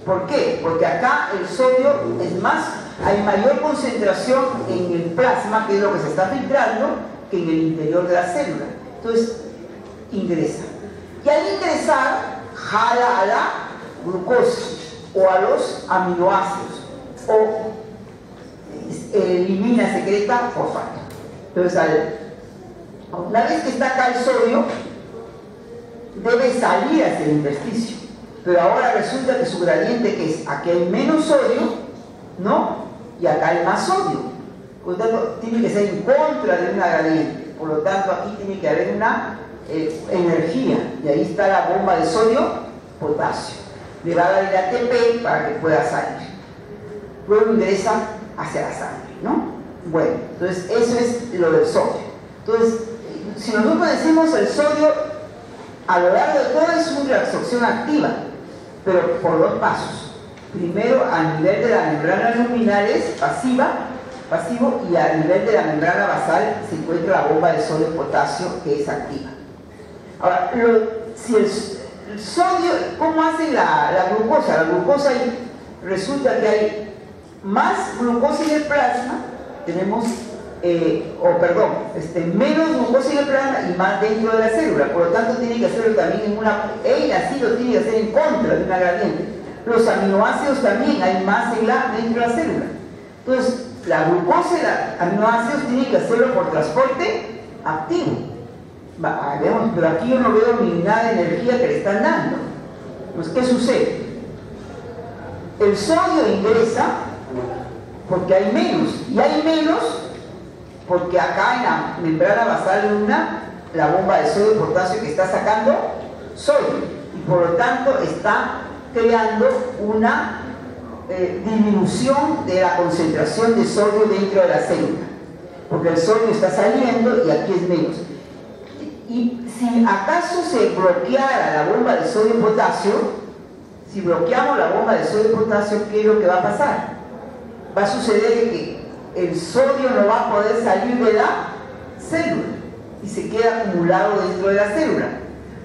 Speaker 1: ¿Por qué? Porque acá el sodio es más, hay mayor concentración en el plasma, que es lo que se está filtrando, que en el interior de la célula. Entonces, ingresa. Y al ingresar, jala a la glucosa o a los aminoácidos, o elimina, secreta fosfato. Entonces, una vez que está acá el sodio, debe salir hacia el intersticio. Pero ahora resulta que su gradiente, que es aquí hay menos sodio, ¿no? Y acá hay más sodio. Por lo tanto, tiene que ser en contra de una gradiente. Por lo tanto, aquí tiene que haber una energía. Y ahí está la bomba de sodio-potasio. Le va a dar el ATP para que pueda salir. Luego ingresa hacia la sangre, ¿no? Bueno, entonces eso es lo del sodio. Entonces, si nosotros decimos el sodio a lo largo de todo es una reabsorción activa, pero por dos pasos. Primero, a nivel de la membrana luminal es pasivo, y a nivel de la membrana basal se encuentra la bomba de sodio y potasio, que es activa. Ahora, si el sodio, ¿cómo hace la glucosa? La glucosa resulta que hay más glucosa en el plasma, tenemos, menos glucosa en el plasma y más dentro de la célula, por lo tanto tiene que hacerlo también el ácido tiene que hacer en contra de una gradiente. Los aminoácidos también hay más dentro de la célula. Entonces, la glucosa y los aminoácidos tienen que hacerlo por transporte activo. Vemos, pero aquí yo no veo ni nada de energía que le están dando. Pues, ¿qué sucede? El sodio ingresa porque hay menos, y hay menos porque acá en la membrana basal luna, la bomba de sodio y potasio que está sacando sodio, y por lo tanto está creando una disminución de la concentración de sodio dentro de la célula, porque el sodio está saliendo y aquí es menos. Y si acaso se bloqueara la bomba de sodio y potasio, si bloqueamos la bomba de sodio y potasio, ¿qué es lo que va a pasar? Va a suceder que el sodio no va a poder salir de la célula y se queda acumulado dentro de la célula.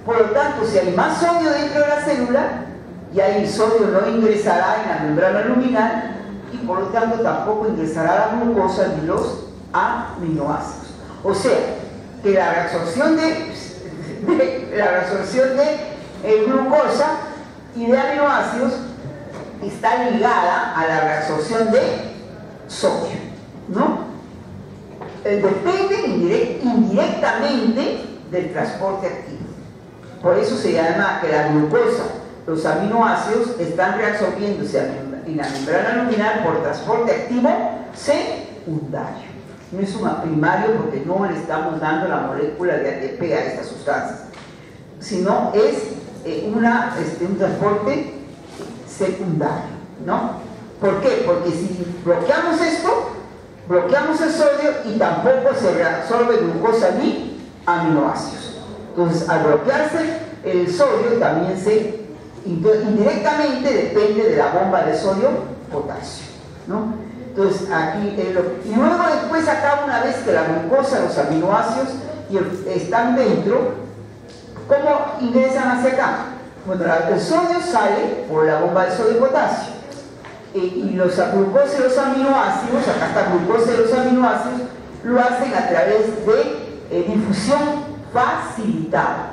Speaker 1: Por lo tanto, si hay más sodio dentro de la célula, ya el sodio no ingresará en la membrana luminal y por lo tanto tampoco ingresará la glucosa ni los aminoácidos. O sea, que la reabsorción de glucosa y de aminoácidos está ligada a la reabsorción de sodio, ¿no? Depende indirectamente del transporte activo. Por eso se llama que la glucosa, los aminoácidos están reabsorbiéndose en la membrana luminal por transporte activo secundario. No es un primario porque no le estamos dando la molécula de ATP a estas sustancias, sino es un transporte secundario, ¿no? ¿Por qué? Porque si bloqueamos esto, bloqueamos el sodio y tampoco se reabsorbe glucosa ni aminoácidos. Entonces, al bloquearse el sodio, también indirectamente depende de la bomba de sodio-potasio, ¿no? Entonces, aquí y luego después acá, una vez que la glucosa, los aminoácidos están dentro, ¿cómo ingresan hacia acá? Bueno, el sodio sale por la bomba de sodio y potasio. Y los glucosa y los aminoácidos, acá está glucosa y los aminoácidos, lo hacen a través de difusión facilitada.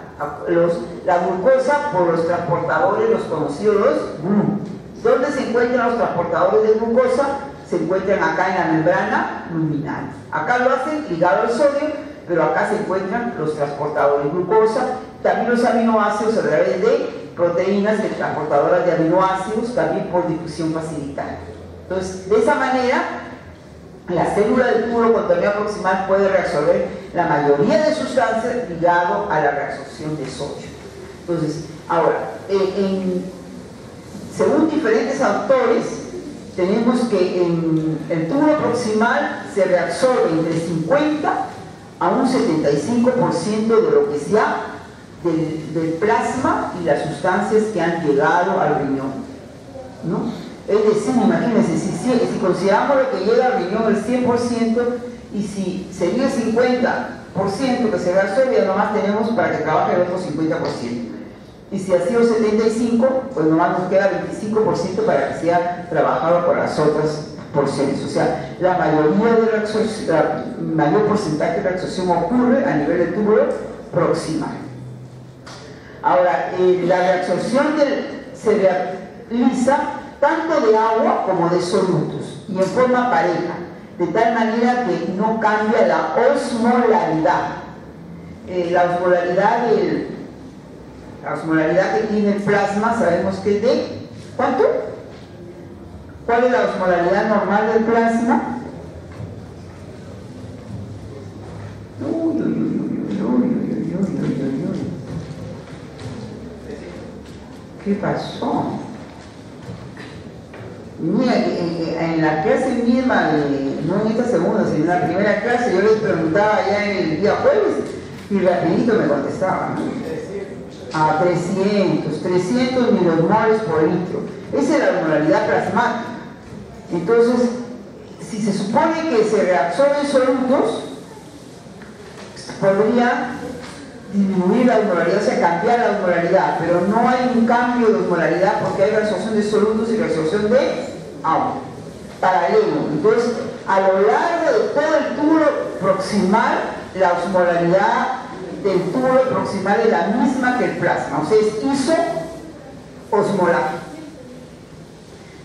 Speaker 1: La glucosa por los transportadores, los conocidos los GLU. ¿Dónde se encuentran los transportadores de glucosa? Se encuentran acá en la membrana luminal. Acá lo hacen ligado al sodio, pero acá se encuentran los transportadores de glucosa, también los aminoácidos a través de proteínas transportadoras de aminoácidos, también por difusión facilitada. Entonces, de esa manera, la célula del túbulo contorneo proximal puede reabsorber la mayoría de sustancias ligado a la reabsorción de sodio. Entonces, ahora, según diferentes autores, tenemos que en el túbulo proximal se reabsorbe entre 50 a un 75% de lo que sea del plasma y las sustancias que han llegado al riñón, ¿no? Es decir, imagínense, si consideramos lo que llega al riñón el 100% y si sería el 50% que se reabsorbe, nomás tenemos para que trabaje el otro 50%. Y si ha sido 75%, pues nomás nos queda 25% para que sea trabajado por las otras porciones. O sea, la mayor porcentaje de reabsorción ocurre a nivel del túbulo proximal. Ahora, la reabsorción se realiza tanto de agua como de solutos y en forma pareja, de tal manera que no cambia la osmolaridad. La osmolaridad que tiene el plasma sabemos que es de ¿cuánto? ¿Cuál es la osmolaridad normal del plasma? ¿Qué pasó? Mira, en la clase misma de no en esta segunda, sino en la primera clase, yo les preguntaba ya en el día jueves y rapidito me contestaban, ¿no? A 300 milosmoles por litro. Esa es la osmolaridad plasmática. Entonces, si se supone que se reabsorben solutos, podría disminuir la osmolaridad, o sea, cambiar la osmolaridad, pero no hay un cambio de osmolaridad porque hay reabsorción de solutos y reabsorción de agua, paralelo. Entonces, a lo largo de todo el túbulo proximal, la osmolaridad del túbulo proximal es la misma que el plasma, o sea, es isoosmolar.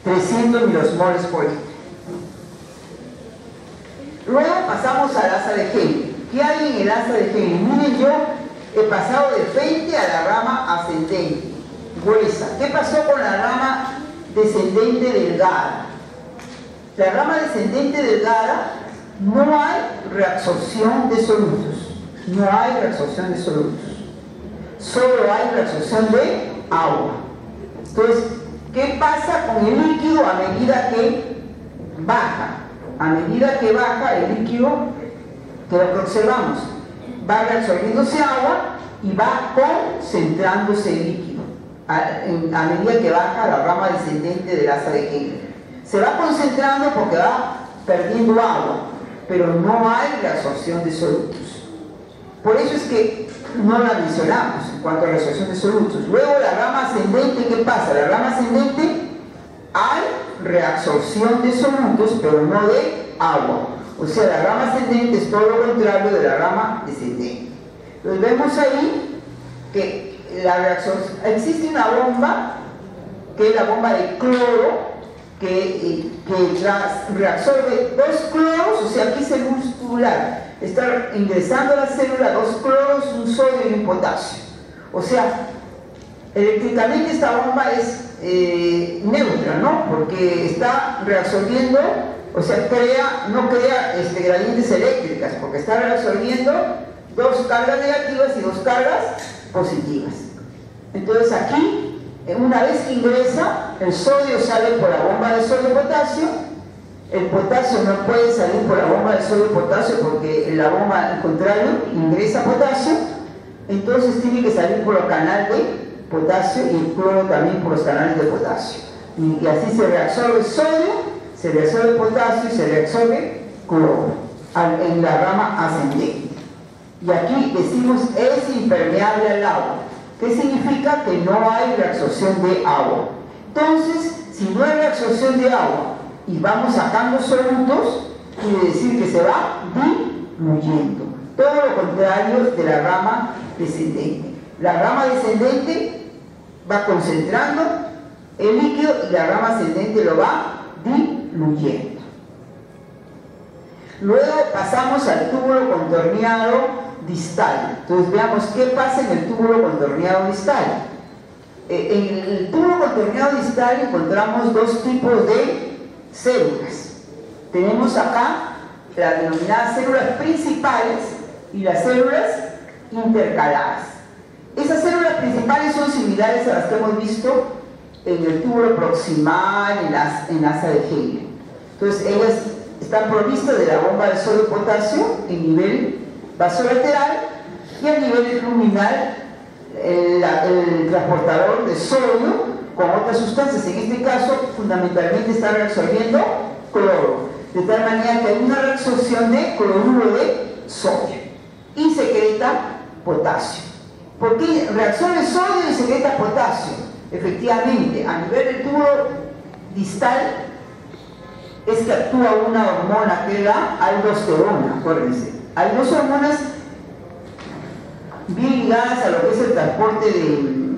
Speaker 1: 300 milosmoles por litro. Luego pasamos al asa de Henle. ¿Qué hay en el asa de Henle? Miren, yo he pasado de frente a la rama ascendente, gruesa. ¿Qué pasó con la rama descendente delgada? La rama descendente delgada no hay reabsorción de solutos. No hay reabsorción de solutos. Solo hay reabsorción de agua. Entonces, ¿qué pasa con el líquido a medida que baja? A medida que baja el líquido, que lo que observamos, va reabsorbiéndose agua y va concentrándose el líquido a medida que baja la rama descendente del asa de Henle. Se va concentrando porque va perdiendo agua, pero no hay reabsorción de solutos. Por eso es que no la mencionamos en cuanto a reabsorción de solutos. Luego la rama ascendente, ¿qué pasa? La rama ascendente hay reabsorción de solutos, pero no de agua. O sea, la rama ascendente es todo lo contrario de la rama descendente. Entonces vemos ahí que la reabsorción, existe una bomba, que es la bomba de cloro, que reabsorbe 2 cloros, o sea, aquí es el tubular. Está ingresando a la célula 2 cloros, un sodio y un potasio. O sea, eléctricamente esta bomba es neutra, ¿no? Porque está reabsorbiendo, o sea, no crea gradientes eléctricas, porque está reabsorbiendo 2 cargas negativas y 2 cargas positivas. Entonces aquí, una vez que ingresa, el sodio sale por la bomba de sodio-potasio, el potasio no puede salir por la bomba de sodio-potasio porque la bomba, al contrario, ingresa potasio, entonces tiene que salir por el canal de potasio y el cloro también por los canales de potasio. Y así se reabsorbe sodio, se reabsorbe potasio y se reabsorbe cloro en la rama ascendente. Y aquí decimos es impermeable al agua. ¿Qué significa? Que no hay reabsorción de agua. Entonces, si no hay reabsorción de agua y vamos sacando solutos, quiere decir que se va diluyendo. Todo lo contrario de la rama descendente. La rama descendente va concentrando el líquido y la rama ascendente lo va diluyendo. Luego pasamos al túbulo contorneado distal. Entonces veamos qué pasa en el túbulo contorneado distal. En el túbulo contorneado distal encontramos 2 tipos de células. Tenemos acá las denominadas células principales y las células intercaladas. Esas células principales son similares a las que hemos visto en el túbulo proximal, en asa de Henle. Entonces ellas están provistas de la bomba de sodio-potasio en nivel vasolateral y a nivel luminal el transportador de sodio con otras sustancias. En este caso fundamentalmente está reabsorbiendo cloro, de tal manera que hay una reabsorción de cloruro de sodio y secreta potasio. ¿Por qué reabsorbe sodio y secreta potasio? Efectivamente, a nivel del túbulo distal es que actúa una hormona que es la aldosterona, acuérdense. Hay 2 hormonas bien ligadas a lo que es el transporte de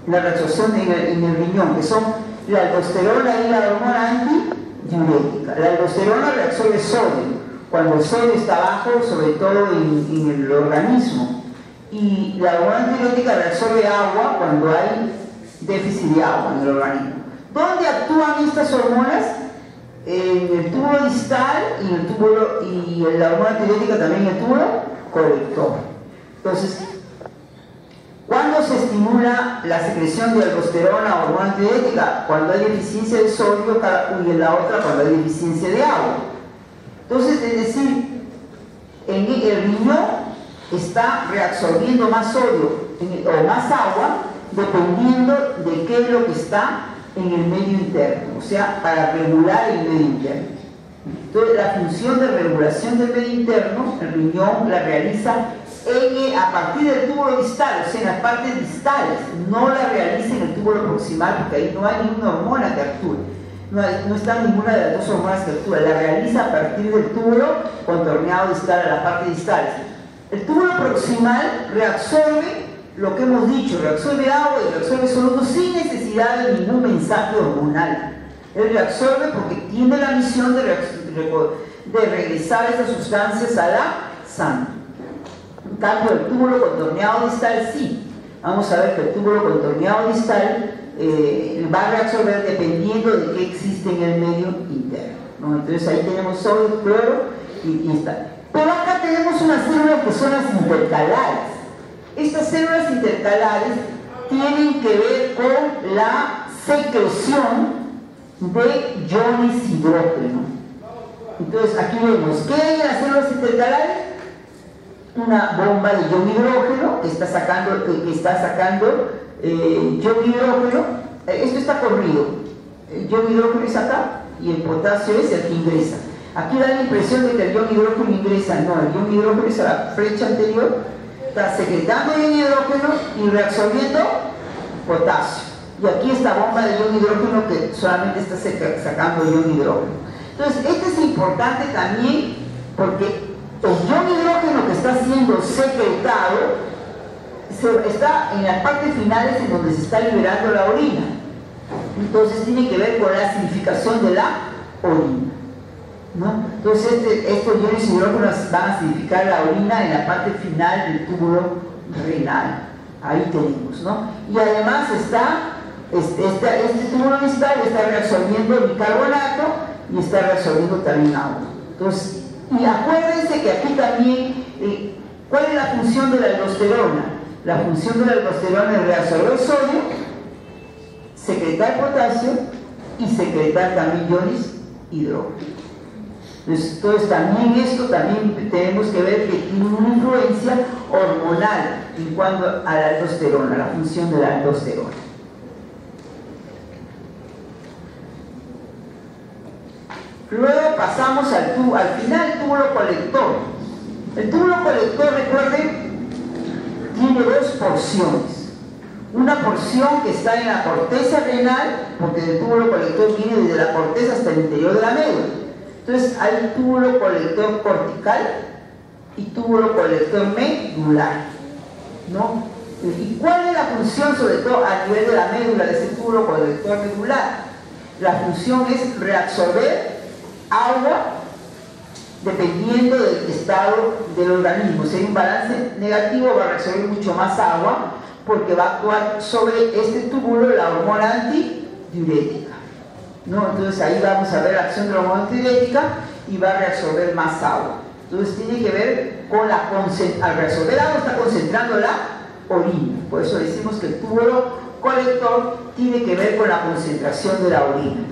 Speaker 1: la reabsorción en el riñón, que son la aldosterona y la hormona antidiurética. La aldosterona reabsorbe sodio cuando el sodio está bajo, sobre todo en el organismo. Y la hormona antidiurética reabsorbe agua cuando hay déficit de agua en el organismo. ¿Dónde actúan estas hormonas? En el túbulo distal y la hormona antidiurética también en el túbulo colector. Entonces, ¿cuándo se se estimula la secreción de aldosterona, hormona antidiurética? Cuando hay deficiencia de sodio, y en la otra cuando hay deficiencia de agua. Entonces, es decir, el riñón está reabsorbiendo más sodio o más agua dependiendo de qué es lo que está en el medio interno, o sea, para regular el medio interno. Entonces, la función de regulación del medio interno, el riñón la realiza a partir del túbulo distal, o sea, en las partes distales, no la realiza en el túbulo proximal, porque ahí no hay ninguna hormona que actúe, no está ninguna de las dos hormonas que actúan, la realiza a partir del túbulo contorneado distal a la parte distal. El túbulo proximal reabsorbe lo que hemos dicho, reabsorbe agua y reabsorbe sólidos sin necesidad de ningún mensaje hormonal. Él reabsorbe porque tiene la misión de regresar esas sustancias a la sangre. En cambio, el túbulo contorneado distal sí. Vamos a ver que el túbulo contorneado distal va a reabsorber dependiendo de qué existe en el medio interno, ¿no? Entonces ahí tenemos sodio, cloro y está. Pero acá tenemos unas células que son las intercalares. Estas células intercalares tienen que ver con la secreción de iones hidrógeno. Entonces aquí vemos que hay en las células intercalares una bomba de ion hidrógeno que está sacando ion hidrógeno. Esto está corrido, el ion hidrógeno es acá y el potasio es el que ingresa. Aquí da la impresión de que el ion hidrógeno ingresa, no, el ion hidrógeno es a la flecha anterior, está secretando ion hidrógeno y reabsorbiendo potasio. Y aquí esta bomba de ion hidrógeno que solamente está sacando ion hidrógeno. Entonces, esto es importante también porque el ion hidrógeno que está siendo secretado está en las partes finales en donde se está liberando la orina. Entonces, tiene que ver con la acidificación de la orina, ¿no? Entonces, estos iones hidrógenos van a acidificar la orina en la parte final del túbulo renal. Ahí tenemos, ¿no? Y además este túbulo distal está reabsorbiendo bicarbonato y está reabsorbiendo también agua. Entonces, y acuérdense que aquí también, ¿cuál es la función de la aldosterona? La función de la aldosterona es reabsorber sodio, secretar potasio y secretar también iones hidrógeno. Entonces también esto también tenemos que ver que tiene una influencia hormonal en cuanto a la aldosterona, la función de la aldosterona. Luego pasamos al final túbulo colector. El túbulo colector, recuerden, tiene dos porciones. Una porción que está en la corteza renal, porque el túbulo colector viene desde la corteza hasta el interior de la médula. Entonces hay túbulo colector cortical y túbulo colector medular, ¿no? ¿Y cuál es la función, sobre todo a nivel de la médula, de ese túbulo colector medular? La función es reabsorber agua dependiendo del estado del organismo. Si hay un balance negativo, va a reabsorber mucho más agua porque va a actuar sobre este túbulo la hormona antidiurética, ¿no? Entonces ahí vamos a ver la acción de la hormona antidiurética y va a reabsorber más agua. Entonces tiene que ver con la concentración. Al reabsorber agua está concentrando la orina. Por eso decimos que el túbulo colector tiene que ver con la concentración de la orina.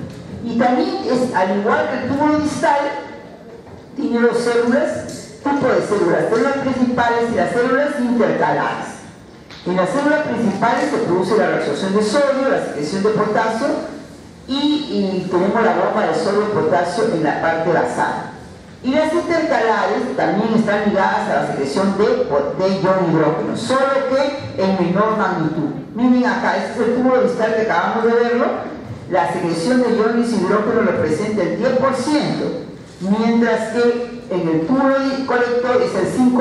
Speaker 1: Y también es, al igual que el túbulo distal, tiene dos células, tipo de células principales y las células intercalares. En las células principales se produce la reabsorción de sodio, la secreción de potasio y tenemos la bomba de sodio y potasio en la parte basal. Y las intercalares también están ligadas a la secreción de ion hidrógeno, solo que en menor magnitud. Miren acá, este es el túbulo distal que acabamos de verlo. La secreción de iones hidrógeno representa el 10%, mientras que en el túbulo colector es el 5%,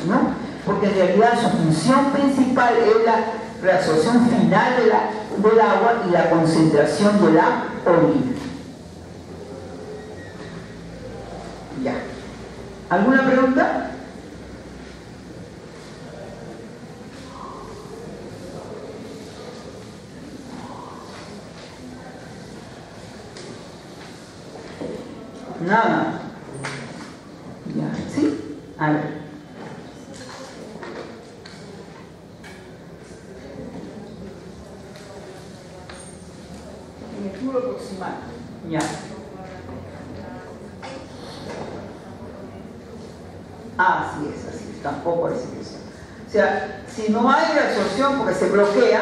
Speaker 1: ¿no? Porque en realidad su función principal es la reabsorción final del agua y la concentración de la orina. Ya. ¿Alguna pregunta? Nada. Ya. ¿Sí? A ver. túbulo proximal. Ya. Así es, tampoco hay secreción. O sea, si no hay reabsorción porque se bloquea,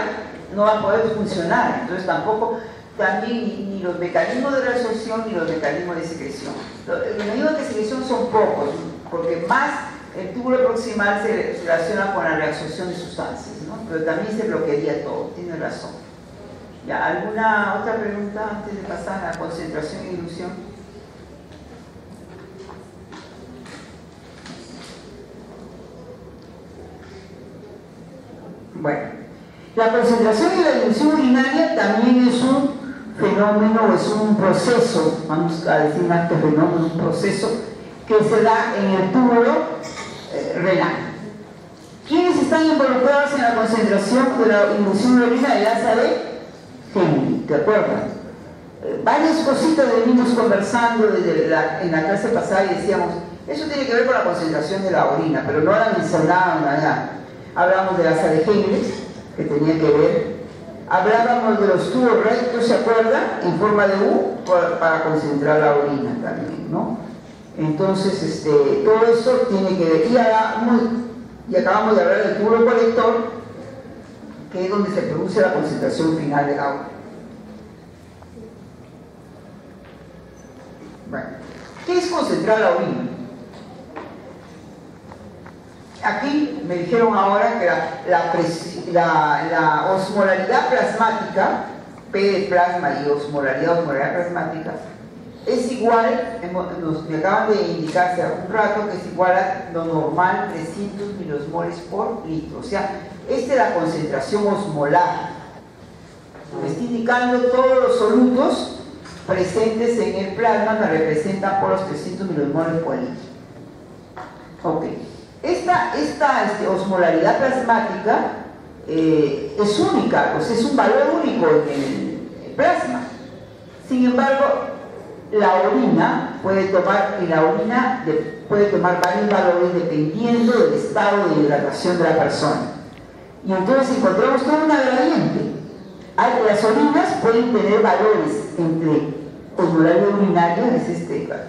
Speaker 1: no va a poder funcionar. Entonces tampoco, también ni los mecanismos de reabsorción ni los mecanismos de secreción. Los mecanismos de secreción son pocos, porque más el túbulo proximal se relaciona con la reabsorción de sustancias, ¿no? Pero también se bloquearía todo, tiene razón. ¿Ya? ¿Alguna otra pregunta antes de pasar a la concentración y dilución? Bueno, la concentración y la dilución urinaria también es un fenómeno, es un proceso, vamos a decir más que fenómeno, un proceso que se da en el túbulo renal. ¿Quiénes están involucrados en la concentración de la dilución de orina del asa de Henle? ¿Te acuerdas? Varias cositas venimos conversando en la clase pasada y decíamos, eso tiene que ver con la concentración de la orina, pero no la mencionábamos allá. Hablamos del asa de Henle, que tenía que ver. Hablábamos de los tubos rectos, ¿se acuerdan? En forma de U, para concentrar la orina también, ¿no? Entonces, todo eso tiene que ver. Y acabamos de hablar del tubo colector, que es donde se produce la concentración final del agua. Bueno, ¿qué es concentrar la orina? Aquí me dijeron ahora que la osmolaridad plasmática, P de plasma y osmolaridad plasmática, es igual, me acaban de indicar hace un rato que es igual a lo normal, 300 milosmoles por litro. O sea, esta es la concentración osmolar. Me está indicando todos los solutos presentes en el plasma que representan por los 300 milosmoles por litro. Ok. Esta osmolaridad plasmática es única, o sea, es un valor único en el plasma. Sin embargo, la orina puede tomar varios valores dependiendo del estado de hidratación de la persona. Y entonces encontramos toda una gradiente. Las orinas pueden tener valores entre osmolaridad urinaria,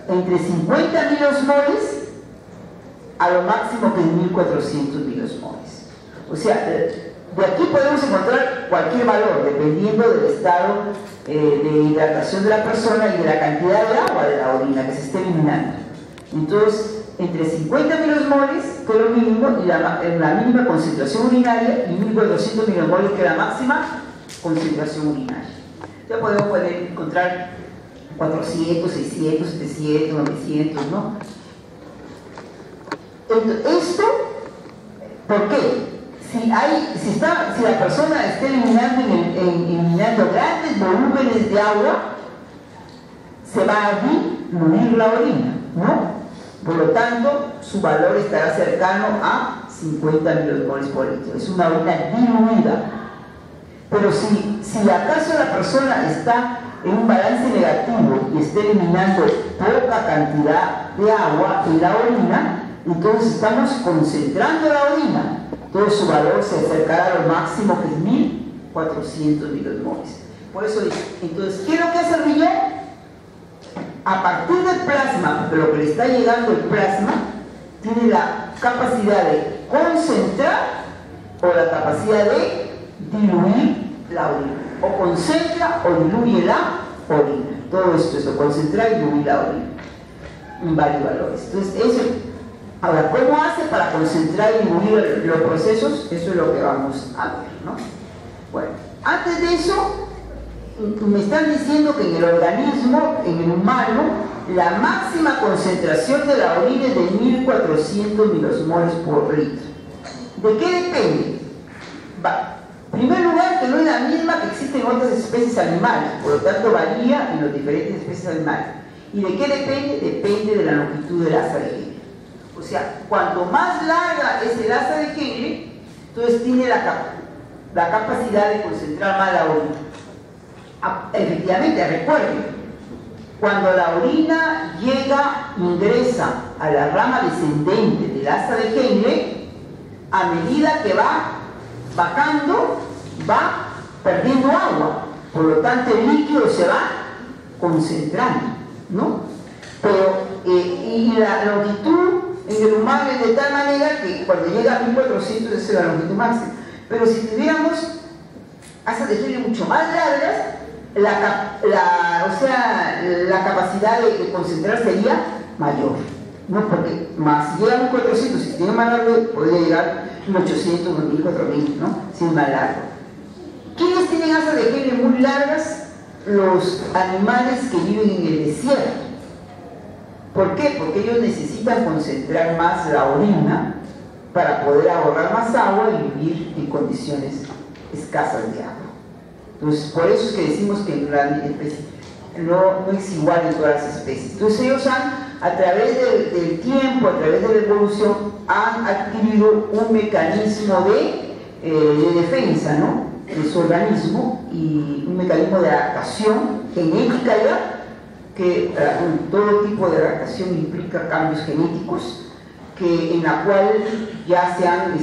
Speaker 1: entre 50 milosmoles a lo máximo que es 1400 milosmoles. O sea, de aquí podemos encontrar cualquier valor dependiendo del estado de hidratación de la persona y de la cantidad de agua de la orina que se esté eliminando. Entonces, entre 50 milosmoles, que es lo mínimo, y la mínima concentración urinaria, y 1400 milosmoles, que es la máxima concentración urinaria. Ya podemos encontrar 400, 600, 700, 900, ¿no? Esto, ¿por qué? Si la persona está eliminando grandes volúmenes de agua, se va a diluir la orina, ¿no? Por lo tanto, su valor estará cercano a 50 milosmoles por litro. Es una orina diluida. Pero si acaso la persona está en un balance negativo y está eliminando poca cantidad de agua en la orina, entonces estamos concentrando la orina. Entonces su valor se acercará a lo máximo, que es 1400 milosmoles. Por eso dice, entonces, ¿qué es lo que hace el riñón? A partir del plasma, de lo que le está llegando el plasma, tiene la capacidad de concentrar o la capacidad de diluir la orina. O concentra o diluye la orina. Todo esto es concentrar y diluir la orina. En varios valores. Entonces, eso. Ahora, ¿cómo hace para concentrar y diluir los procesos? Eso es lo que vamos a ver, ¿no? Bueno, antes de eso, me están diciendo que en el organismo, en el humano, la máxima concentración de la orina es de 1400 milosmoles por litro. ¿De qué depende? En primer lugar, que no es la misma que existe en otras especies animales, por lo tanto varía en las diferentes especies animales. ¿Y de qué depende? Depende de la longitud del asa de Henle. O sea, cuanto más larga es el asa de Henle, entonces tiene la capacidad de concentrar más la orina. Efectivamente, recuerden, cuando la orina ingresa a la rama descendente del asa de Henle, a medida que va bajando, va perdiendo agua. Por lo tanto, el líquido se va concentrando, ¿no? Pero, y la longitud en el humano es de tal manera que cuando llega a 1400 es la longitud máxima. Pero si tuviéramos asas de gel mucho más largas, la capacidad de concentrar sería mayor, ¿no? Porque más, si llega a 1400, si tiene más largo, podría llegar a 1800, 2000, 4000, ¿no? Si es más largo. ¿Quiénes tienen asas de gel muy largas? Los animales que viven en el desierto. ¿Por qué? Porque ellos necesitan concentrar más la orina para poder ahorrar más agua y vivir en condiciones escasas de agua. Entonces, por eso es que decimos que no es igual en todas las especies. Entonces, ellos a través del tiempo, a través de la evolución, han adquirido un mecanismo de defensa, ¿no?, de su organismo, y un mecanismo de adaptación genética ya, que todo tipo de adaptación implica cambios genéticos, en la cual ya se han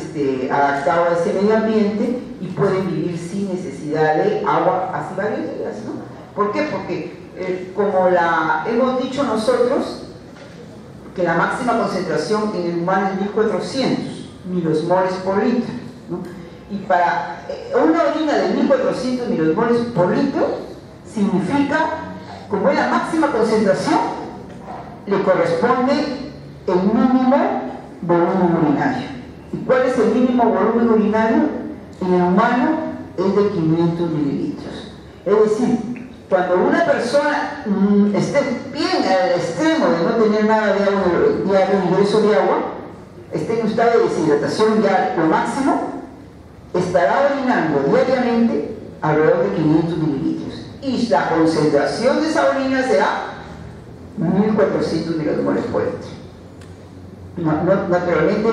Speaker 1: adaptado a ese medio ambiente y pueden vivir sin necesidad de agua hace varios días, ¿no? ¿Por qué? Porque como hemos dicho nosotros, que la máxima concentración en el humano es 1400 milosmoles por litro, ¿no? Y para una orina de 1400 milosmoles por litro significa, como es la máxima concentración, le corresponde el mínimo volumen urinario. ¿Y cuál es el mínimo volumen urinario? En el humano es de 500 mililitros. Es decir, cuando una persona esté bien al extremo de no tener nada de agua diario, ingreso de agua, esté en un estado de deshidratación ya lo máximo, estará orinando diariamente alrededor de 500 mililitros. Y la concentración de esa orina será 1400 milosmoles por litro. Naturalmente,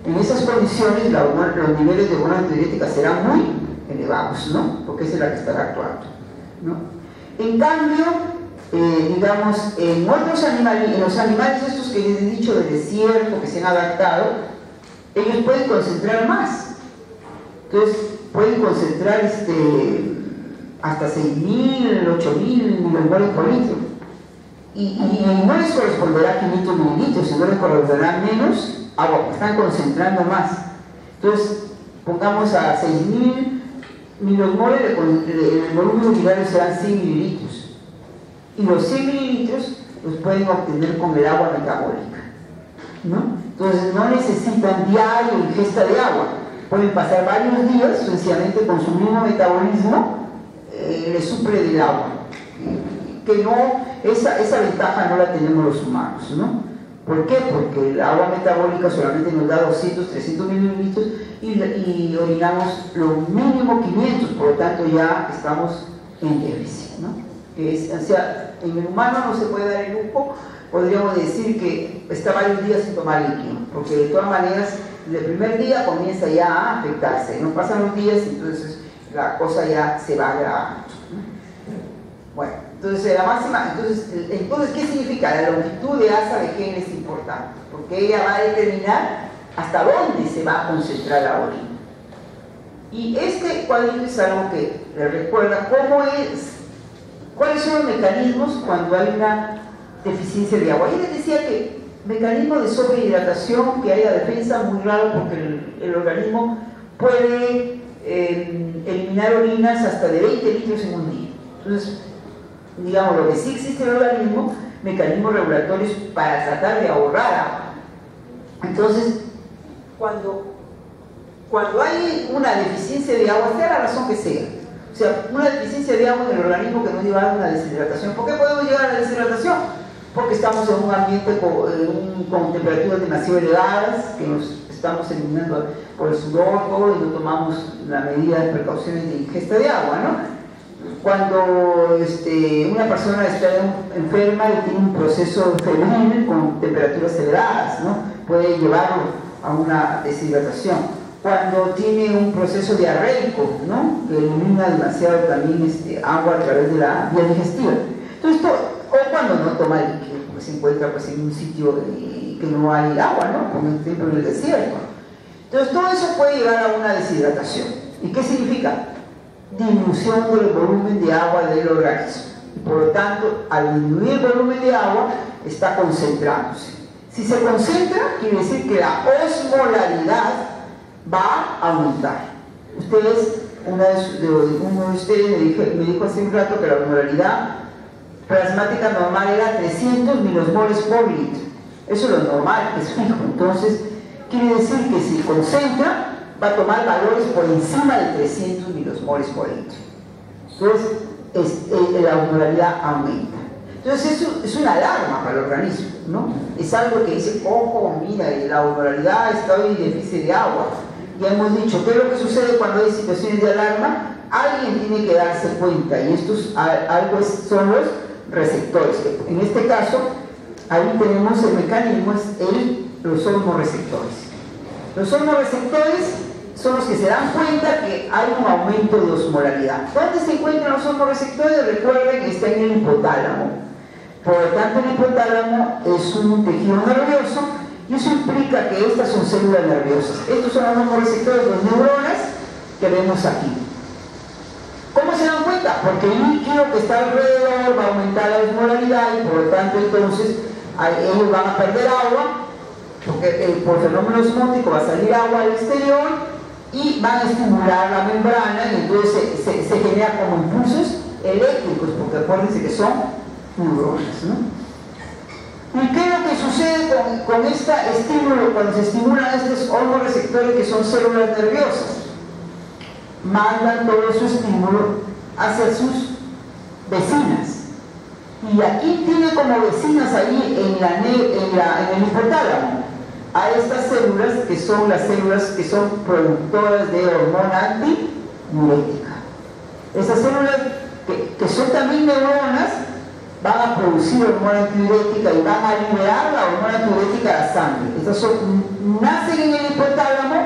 Speaker 1: en esas condiciones los niveles de hormonas antidiuréticas serán muy elevados, ¿no? Porque esa es la que estará actuando, ¿no? En cambio, digamos, en otros animales, en los animales estos que les he dicho del desierto, que se han adaptado, ellos pueden concentrar más. Entonces, pueden concentrar hasta 6000, 8000 milosmoles por litro. Y no les corresponderá 500 mililitros, sino les corresponderá menos agua, porque están concentrando más. Entonces, pongamos a 6000 milosmoles, el volumen urinario serán 100 mililitros. Y los 100 mililitros los pueden obtener con el agua metabólica, ¿no? Entonces, no necesitan diario ingesta de agua. Pueden pasar varios días, sencillamente con su mismo metabolismo, le suple del agua. Que no, esa ventaja no la tenemos los humanos, ¿no? ¿Por qué? Porque el agua metabólica solamente nos da 200, 300 mililitros y orinamos lo mínimo 500, por lo tanto ya estamos en déficit, ¿no? O sea, en el humano no se puede dar el lujo, podríamos decir que está varios días sin tomar líquido, porque de todas maneras, desde el primer día comienza ya a afectarse, no pasan los días, entonces la cosa ya se va agravando, ¿no? Bueno, entonces la máxima, entonces ¿qué significa? La longitud de asa de gel es importante, porque ella va a determinar hasta dónde se va a concentrar la orina. Y este cuadrito es algo que le recuerda cuáles son los mecanismos cuando hay una deficiencia de agua. Yo les decía que mecanismo de sobrehidratación, que haya defensa, muy raro, porque el organismo puede eliminar orinas hasta de 20 litros en un día. Entonces, digamos, lo que sí existe en el organismo, mecanismos regulatorios para tratar de ahorrar agua. Entonces, cuando hay una deficiencia de agua, sea la razón que sea, o sea, una deficiencia de agua en el organismo que nos lleva a una deshidratación. ¿Por qué podemos llegar a la deshidratación? Porque estamos en un ambiente con temperaturas demasiado elevadas, que nos estamos eliminando por el sudor, todo, y no tomamos la medida de precauciones de ingesta de agua, ¿no? Cuando una persona está enferma y tiene un proceso febril con temperaturas elevadas, ¿no? Puede llevarlo a una deshidratación. Cuando tiene un proceso diarreico, ¿no? Que elimina demasiado también agua a través de la vía digestiva. Entonces, o cuando no toma líquido, porque se encuentra pues, en un sitio que no hay agua, ¿no? Como por ejemplo en el desierto. Entonces, todo eso puede llevar a una deshidratación. ¿Y qué significa? Disminución del volumen de agua del organismo. y por lo tanto, al disminuir el volumen de agua, está concentrándose. Si se concentra, quiere decir que la osmolaridad va a aumentar. Uno de ustedes me dijo hace un rato que la osmolaridad plasmática normal era 300 milosmoles por litro. Eso es lo normal, que es fijo. Entonces, quiere decir que si concentra, va a tomar valores por encima de 300 milosmoles por litro. Entonces, la osmolaridad aumenta. Entonces, eso es una alarma para el organismo, ¿no? Es algo que dice, ojo, mira, la osmolaridad está en déficit de agua. Ya hemos dicho, ¿qué es lo que sucede cuando hay situaciones de alarma? Alguien tiene que darse cuenta, y estos son los receptores. En este caso, ahí tenemos el mecanismo, los osmoreceptores. Los osmoreceptores son los que se dan cuenta que hay un aumento de osmolaridad. ¿Dónde se encuentran los osmoreceptores? Recuerden que está en el hipotálamo. Por lo tanto, el hipotálamo es un tejido nervioso y eso implica que estas son células nerviosas. Estos son los osmoreceptores, los neuronas que vemos aquí. ¿Cómo se dan cuenta? Porque el líquido que está alrededor va a aumentar la osmolaridad y por lo tanto entonces ellos van a perder agua, porque por fenómeno osmótico va a salir agua al exterior y van a estimular la membrana y entonces se genera como impulsos eléctricos, porque acuérdense que son neuronas, ¿no? ¿Y qué es lo que sucede con este estímulo cuando se estimulan estos osmoreceptores que son células nerviosas? Mandan todo su estímulo hacia sus vecinas. Y aquí tiene como vecinas ahí en el hipotálamo a estas células que son las células que son productoras de hormona antidiurética. Estas células que son también neuronas van a producir hormona antidiurética y van a liberar la hormona antidiurética a la sangre. Estas nacen en el hipotálamo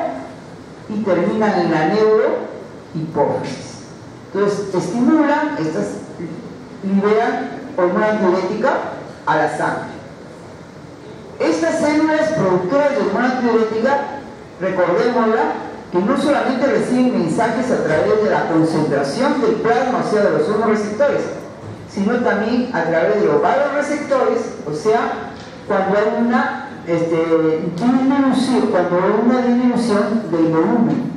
Speaker 1: y terminan en la neurohipófisis. Entonces estimulan, estas liberan hormona antidiurética a la sangre. Estas células productoras de hormona antidiurética, recordémosla, que no solamente reciben mensajes a través de la concentración del plasma, o sea, de los osmoreceptores, sino también a través de los vasoreceptores, o sea, cuando hay una disminución del volumen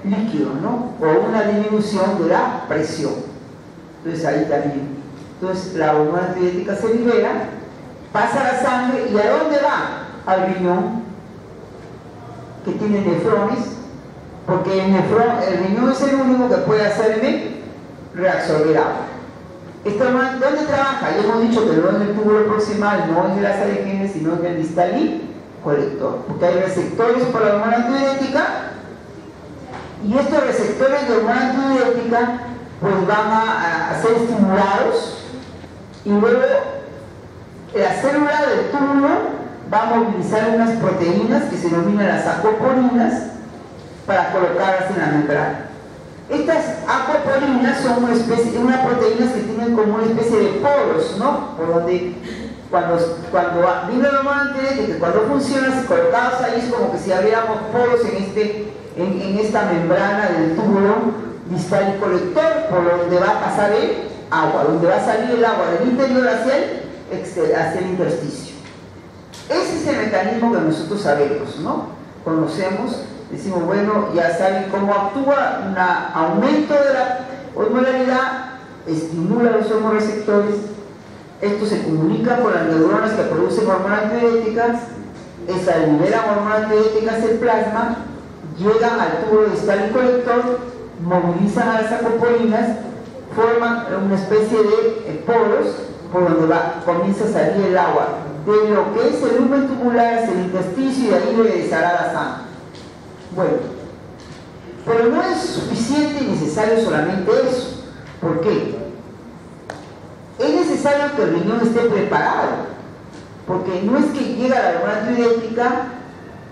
Speaker 1: líquido, ¿no? O una disminución de la presión. Entonces ahí también. Entonces la hormona antidiurética se libera, pasa a la sangre y ¿a dónde va? Al riñón, que tiene nefrones, porque el riñón es el único que puede hacerme reabsorber agua. ¿Dónde trabaja? Ya hemos dicho que no en el túbulo proximal, no en el asa de genes, sino en el distal y colector, porque hay receptores para la hormona antidiurética y estos receptores de hormona antidiurética pues van a ser estimulados y luego la célula del túbulo va a movilizar unas proteínas que se denominan las acoporinas para colocarlas en la membrana. Estas acoporinas son unas proteínas que tienen como una especie de poros, ¿no? Por donde cuando viene la hormona antidiurética, cuando funciona, si colocados ahí es como que si abriéramos poros en esta membrana del túbulo distal y colector, por donde va a pasar el agua, donde va a salir el agua del interior hacia el intersticio. Ese es el mecanismo que nosotros sabemos, ¿no? Conocemos, decimos, bueno, ya saben cómo actúa un aumento de la osmolaridad, estimula los osmoreceptores, esto se comunica con las neuronas que producen hormonas antidiuréticas, esas liberan hormonas antidiuréticas del plasma, llegan al túbulo distal y colector, movilizan a las acoporinas, forman una especie de poros por donde comienza a salir el agua de lo que es el lumen tubular, el intersticio, y ahí regresará la sangre. Bueno, pero no es suficiente y necesario solamente eso. ¿Por qué? Es necesario que el riñón esté preparado, porque no es que llega la hormona antidiurética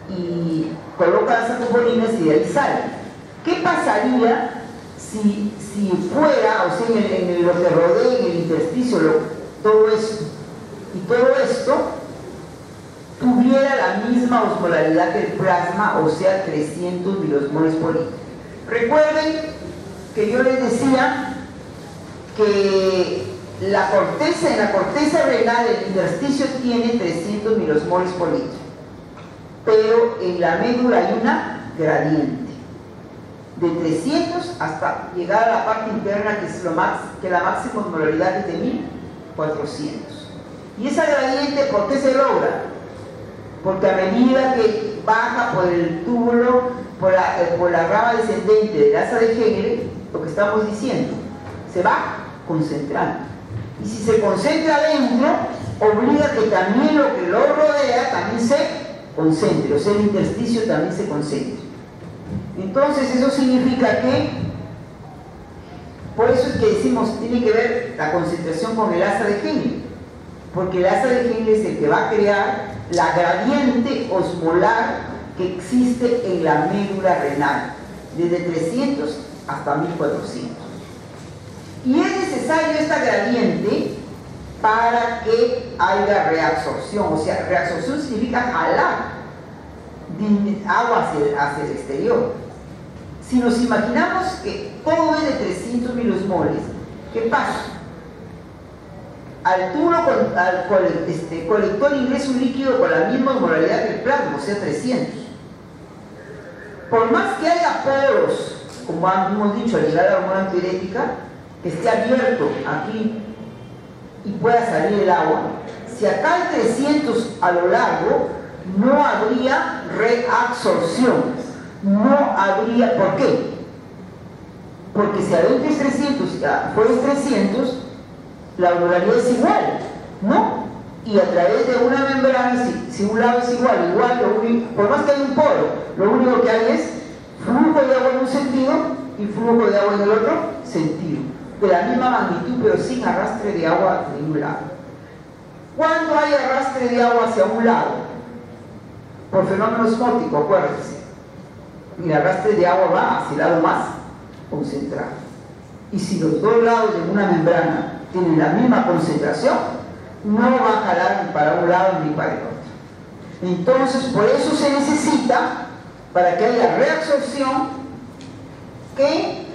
Speaker 1: y coloca las acoporinas y de ahí sale. ¿Qué pasaría si fuera, o sea, en lo que rodea, en el intersticio, todo esto, y todo esto tuviera la misma osmolaridad que el plasma, o sea, 300 milosmoles por litro? Recuerden que yo les decía que en la corteza renal el intersticio tiene 300 milosmoles por litro, pero en la médula hay una gradiente de 300 hasta llegar a la parte interna, que es la máxima osmolaridad es de 1400. Y esa gradiente, ¿por qué se logra? Porque a medida que baja por el túbulo, por la rama descendente del asa de Henle, lo que estamos diciendo, se va concentrando. Y si se concentra adentro, obliga que también lo que lo rodea también se concentre, o sea, el intersticio también se concentre. Entonces eso significa que, por eso es que decimos, tiene que ver la concentración con el asa de Henle, porque el asa de Henle es el que va a crear la gradiente osmolar que existe en la médula renal, desde 300 hasta 1400. Y es necesario esta gradiente para que haya reabsorción, o sea, reabsorción significa jalar agua hacia el exterior. Si nos imaginamos que todo es de 300 milosmoles, ¿qué pasa? Al túbulo, al colector ingresa un líquido con la misma osmolaridad que el plasma, o sea, 300. Por más que haya poros, como hemos dicho, al llegar a la hormona antidiurética, que esté abierto aquí y pueda salir el agua, si acá hay 300 a lo largo, no habría reabsorción. No habría, ¿por qué? Porque si adentro es 300 y afuera es 300, la osmolaridad es igual, ¿no? Y a través de una membrana, si un lado es igual, por más que haya un poro, lo único que hay es flujo de agua en un sentido y flujo de agua en el otro sentido, de la misma magnitud, pero sin arrastre de agua de un lado. ¿Cuándo hay arrastre de agua hacia un lado? Por fenómeno osmótico, acuérdense. Y el arrastre de agua va hacia el lado más concentrado. Y si los dos lados de una membrana tienen la misma concentración, no va a jalar ni para un lado ni para el otro. Entonces, por eso se necesita, para que haya reabsorción, que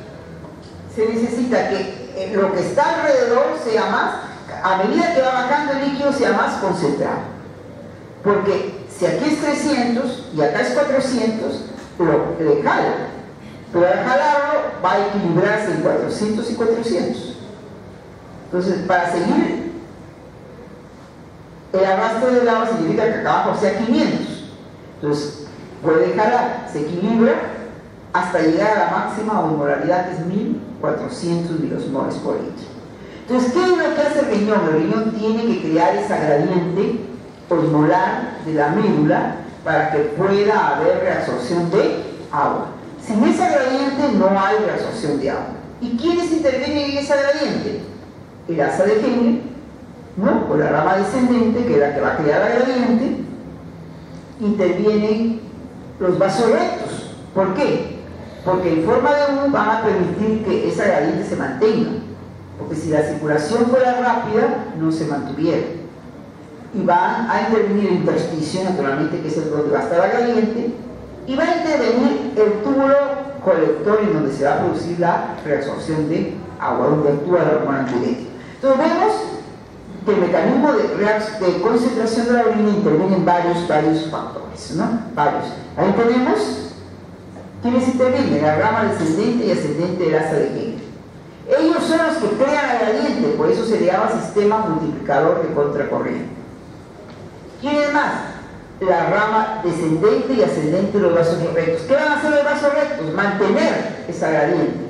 Speaker 1: se necesita que lo que está alrededor sea más, a medida que va bajando el líquido, sea más concentrado. Porque si aquí es 300 y acá es 400, le jala. Pero al jalarlo va a equilibrarse en 400 y 400. Entonces, para seguir el arrastre del agua significa que acá abajo sea 500. Entonces, puede jalar, se equilibra hasta llegar a la máxima osmolaridad, que es 1400 milosmoles por litro. Entonces, ¿qué es lo que hace el riñón? El riñón tiene que crear esa gradiente osmolar de la médula para que pueda haber reabsorción de agua. Sin esa gradiente no hay reabsorción de agua. ¿Y quiénes intervienen en esa gradiente? El asa de Henle, ¿no? O la rama descendente, que es la que va a crear la gradiente. Intervienen los vasorrectos. ¿Por qué? Porque en forma de U van a permitir que esa gradiente se mantenga. Porque si la circulación fuera rápida, no se mantuviera. Y van a intervenir el intersticio, naturalmente, que es el donde va a estar la gradiente, y va a intervenir el túbulo colector en donde se va a producir la reabsorción de agua, donde actúa la hormona antidiurética. Entonces vemos que el mecanismo de concentración de la orina interviene en varios factores, ¿no? Varios. Ahí tenemos quienes intervienen, la rama descendente y ascendente del asa de Henle. Ellos son los que crean la gradiente, por eso se le llama sistema multiplicador de contracorriente. ¿Quiénes más? La rama descendente y ascendente de los vasos rectos. ¿Qué van a hacer los vasos rectos? Mantener esa gradiente.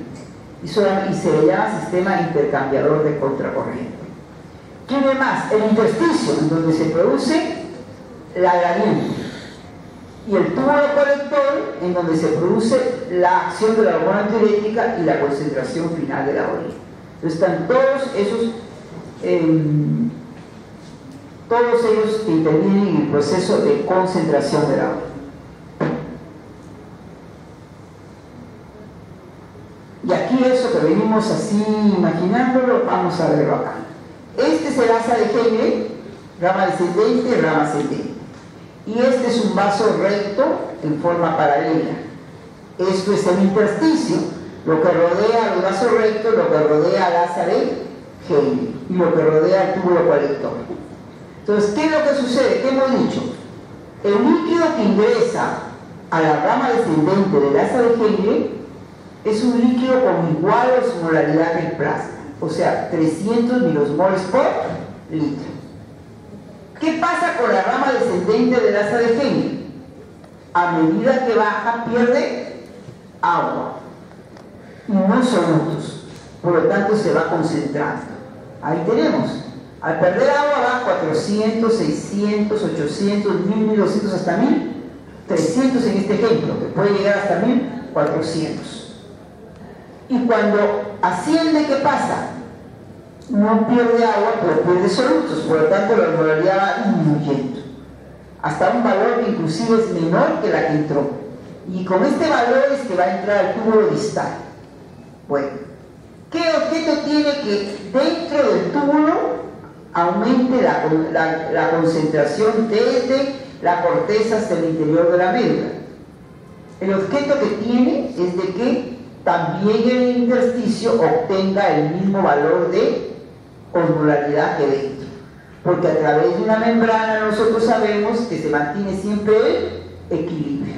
Speaker 1: Y se le llama sistema intercambiador de contracorriente. ¿Quiénes más? El intersticio, en donde se produce la gradiente. Y el túbulo colector, en donde se produce la acción de la hormona antidiurética y la concentración final de la orina. Entonces están todos esos que intervienen en el proceso de concentración del agua. Y aquí eso que venimos así imaginándolo, vamos a verlo acá. Este es el asa de Henle, rama descendente y rama ascendente. Y este es un vaso recto en forma paralela. Esto es el intersticio, lo que rodea los vasos rectos, lo que rodea al asa de Henry y lo que rodea el túbulo colector. Entonces, ¿qué es lo que sucede? ¿Qué hemos dicho? El líquido que ingresa a la rama descendente del asa de Henry es un líquido con igual osmolaridad que el plasma, o sea, 300 milosmoles por litro. ¿Qué pasa con la rama descendente del asa de Henry? A medida que baja, pierde agua y no solutos, por lo tanto se va concentrando. Ahí tenemos, al perder agua va a 400, 600, 800, 1000, 1200, hasta 1300 en este ejemplo, que puede llegar hasta 1400. Y cuando asciende, ¿qué pasa? No pierde agua, pero pierde solutos, por lo tanto la osmolaridad va disminuyendo hasta un valor que inclusive es menor que la que entró, y con este valor es que va a entrar al túbulo distal. Bueno, ¿qué objeto tiene que dentro del túbulo aumente la concentración desde la corteza hasta el interior de la médula? El objeto que tiene es de que también el intersticio obtenga el mismo valor de osmolaridad que dentro, porque a través de una membrana nosotros sabemos que se mantiene siempre el equilibrio.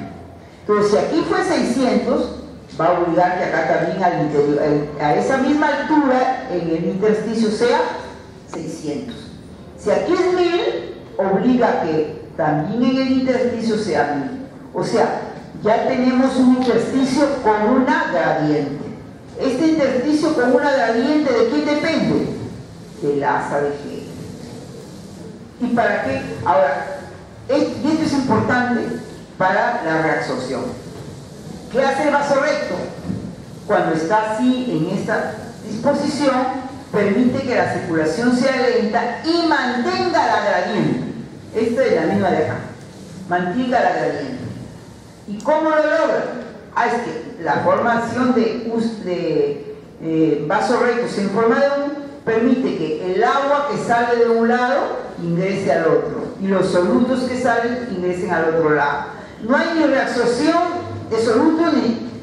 Speaker 1: Entonces, si aquí fue 600, va a obligar que acá también al interior, a esa misma altura en el intersticio sea 600. Si aquí es 1000, obliga que también en el intersticio sea 1000. O sea, ya tenemos un intersticio con una gradiente. Este intersticio con una gradiente, ¿de quién depende? Del asa de Henry. ¿Y para qué? Ahora, y esto es importante para la reabsorción. ¿Qué hace el vaso recto? Cuando está así, en esta disposición, permite que la circulación sea lenta y mantenga la gradiente. Esta es la misma de acá. Mantenga la gradiente. ¿Y cómo lo logra? Es que la formación de vasos rectos en forma de U permite que el agua que sale de un lado ingrese al otro y los solutos que salen ingresen al otro lado. No hay ni reabsorción de solutos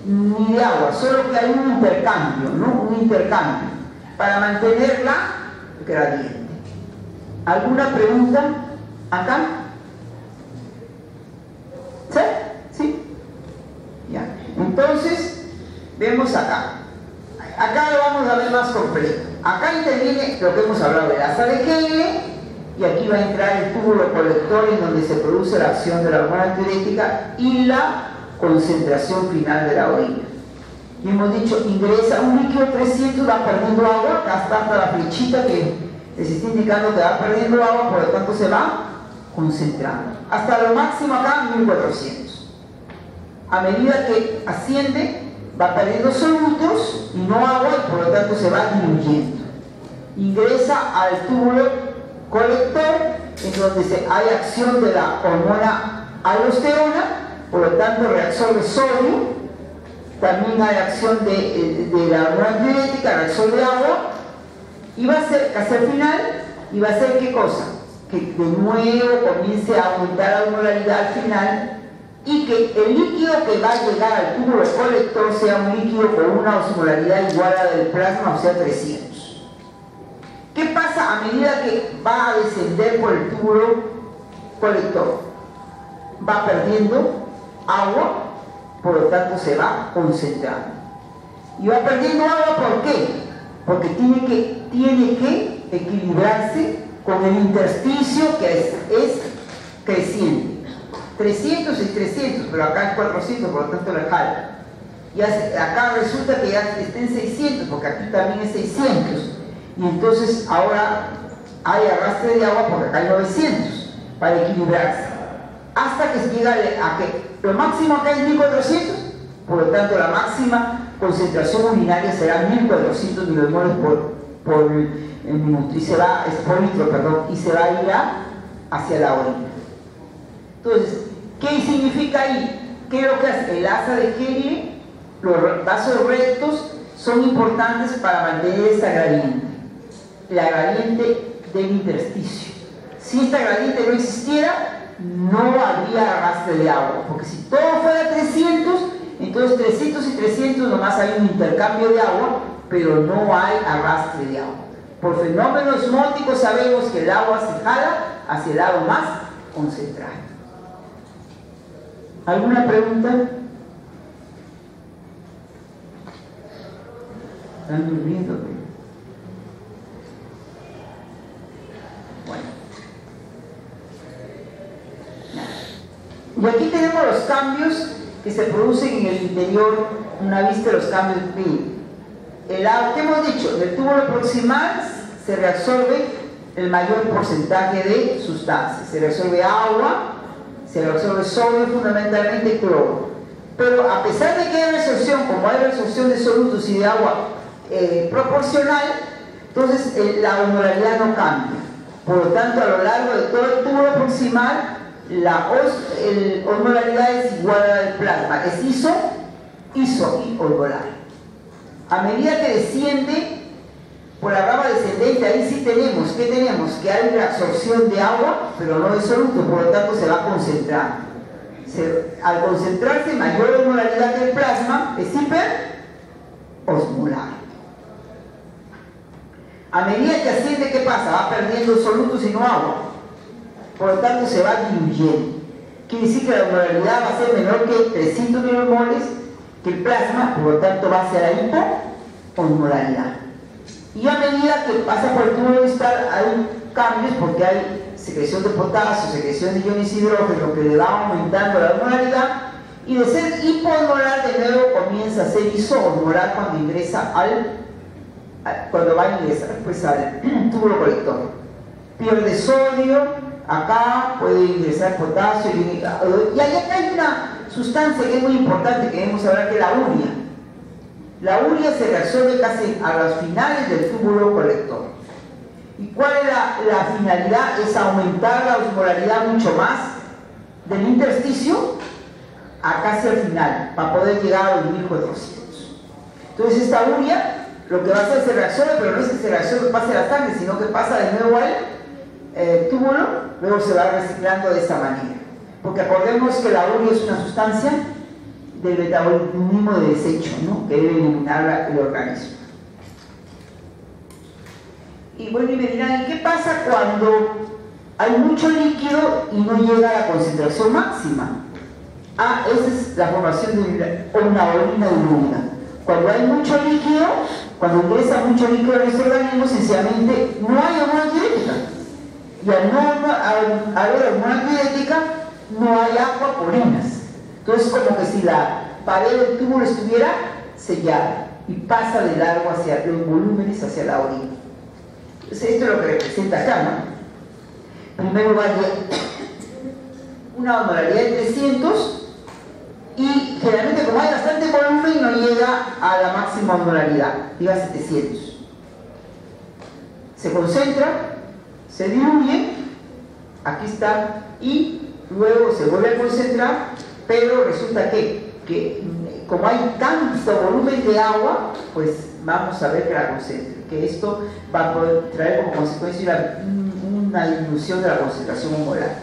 Speaker 1: ni de agua, solo que hay un intercambio, ¿no? Un intercambio para mantener la gradiente. ¿Alguna pregunta acá? ¿Sí? ¿Sí? Ya. Entonces, vemos acá. Acá lo vamos a ver más completo. Acá interviene lo que hemos hablado del asa de Henle, y aquí va a entrar el túbulo colector en donde se produce la acción de la hormona antidiurética y la concentración final de la orina. Y hemos dicho, ingresa un líquido 300, va perdiendo agua, acá está hasta la flechita que les está indicando que va perdiendo agua, por lo tanto se va concentrando. Hasta lo máximo acá, 1400. A medida que asciende, va perdiendo solutos y no agua, y por lo tanto se va diluyendo. Ingresa al túbulo colector, en donde hay acción de la hormona aldosterona, por lo tanto reabsorbe sodio. También hay acción de la hormona antidiurética, reabsorbe agua, y va a ser, hacia el final, y va a hacer ¿qué cosa? Que de nuevo comience a aumentar la osmolaridad al final, y que el líquido que va a llegar al túbulo colector sea un líquido con una osmolaridad igual a la del plasma, o sea 300. ¿Qué pasa a medida que va a descender por el túbulo colector? Va perdiendo agua, por lo tanto se va concentrando. Y va perdiendo agua, ¿por qué? Porque tiene que equilibrarse con el intersticio que es creciente. 300 es 300, pero acá es 400, por lo tanto la jala. Y acá resulta que ya está en 600, porque aquí también es 600. Y entonces ahora hay arrastre de agua porque acá hay 900 para equilibrarse. Hasta que llega a que lo máximo acá es 1400, por lo tanto la máxima concentración urinaria será 1400 milimoles por minuto, y se va, por litro, perdón, y se va a ir hacia la orina. Entonces, ¿qué significa ahí? ¿Qué es lo que hace? El asa de Henle, los vasos rectos son importantes para mantener esta gradiente, la gradiente del intersticio. Si esta gradiente no existiera, no habría arrastre de agua, porque si todo fuera 300, entonces 300 y 300 nomás hay un intercambio de agua, pero no hay arrastre de agua. Por fenómeno osmótico sabemos que el agua se jala hacia el lado más concentrado. ¿Alguna pregunta? ¿Están durmiendo? Bueno. Y aquí tenemos los cambios que se producen en el interior, una vista de los cambios el agua, ¿qué hemos dicho? Del túbulo proximal se reabsorbe el mayor porcentaje de sustancias. Se reabsorbe agua, se reabsorbe sodio, fundamentalmente cloro. Pero a pesar de que hay resorción, como hay resorción de solutos y de agua proporcional, entonces la osmolaridad no cambia. Por lo tanto, a lo largo de todo el túbulo proximal, la osmolaridad es igual a la del plasma. Es iso y osmolar. A medida que desciende por la rama descendente, ahí sí tenemos, ¿qué tenemos? Que hay una absorción de agua, pero no de soluto, por lo tanto se va concentrando. Al concentrarse, mayor osmolaridad que el plasma, es hiperosmolar. A medida que asciende, ¿qué pasa? Va perdiendo solutos y no agua. Por lo tanto, se va diluyendo. Quiere decir que la osmolaridad va a ser menor que 300 milimoles que el plasma, por lo tanto va hacia la hiperosmolaridad. Y a medida que pasa por el túbulo distal hay cambios porque hay secreción de potasio, secreción de iones hidrógeno que le va aumentando la osmolaridad, y de ser hipoosmolar de nuevo comienza a ser isoosmolar cuando ingresa cuando va a ingresar pues, al túbulo colector. Pierde sodio, acá puede ingresar potasio, y acá hay una sustancia que es muy importante que debemos saber, que es la urea. La urea se reabsorbe casi a los finales del túbulo colector. ¿Y cuál es la finalidad? Es aumentar la osmolaridad mucho más del intersticio a casi al final, para poder llegar a los 1400. Entonces esta urea lo que va a hacer es que se reabsorbe, pero no es que se reabsorbe, pase a la sangre, sino que pasa de nuevo al túbulo, luego se va reciclando de esa manera. Porque acordemos que la urea es una sustancia del metabolismo de desecho, ¿no? Que debe eliminar el organismo. Y bueno, y me dirán, ¿y qué pasa cuando hay mucho líquido y no llega a la concentración máxima? Esa es la formación de una orina diluida. Cuando hay mucho líquido, cuando ingresa mucho líquido en nuestro organismo, sencillamente no hay hormona diurética. Y al haber hormona diurética, no hay agua por orinas. Entonces, como que si la pared del túbulo estuviera sellada y pasa de largo hacia los volúmenes, hacia la orina. Entonces, esto es lo que representa acá, ¿no? Primero va a llegar una osmolaridad de 300 y generalmente, como hay bastante volumen, no llega a la máxima osmolaridad, llega a 700. Se concentra, se diluye, aquí está, y luego se vuelve a concentrar, pero resulta que como hay tanto volumen de agua, pues vamos a ver que la concentre, que esto va a poder traer como consecuencia una disminución de la concentración osmolar.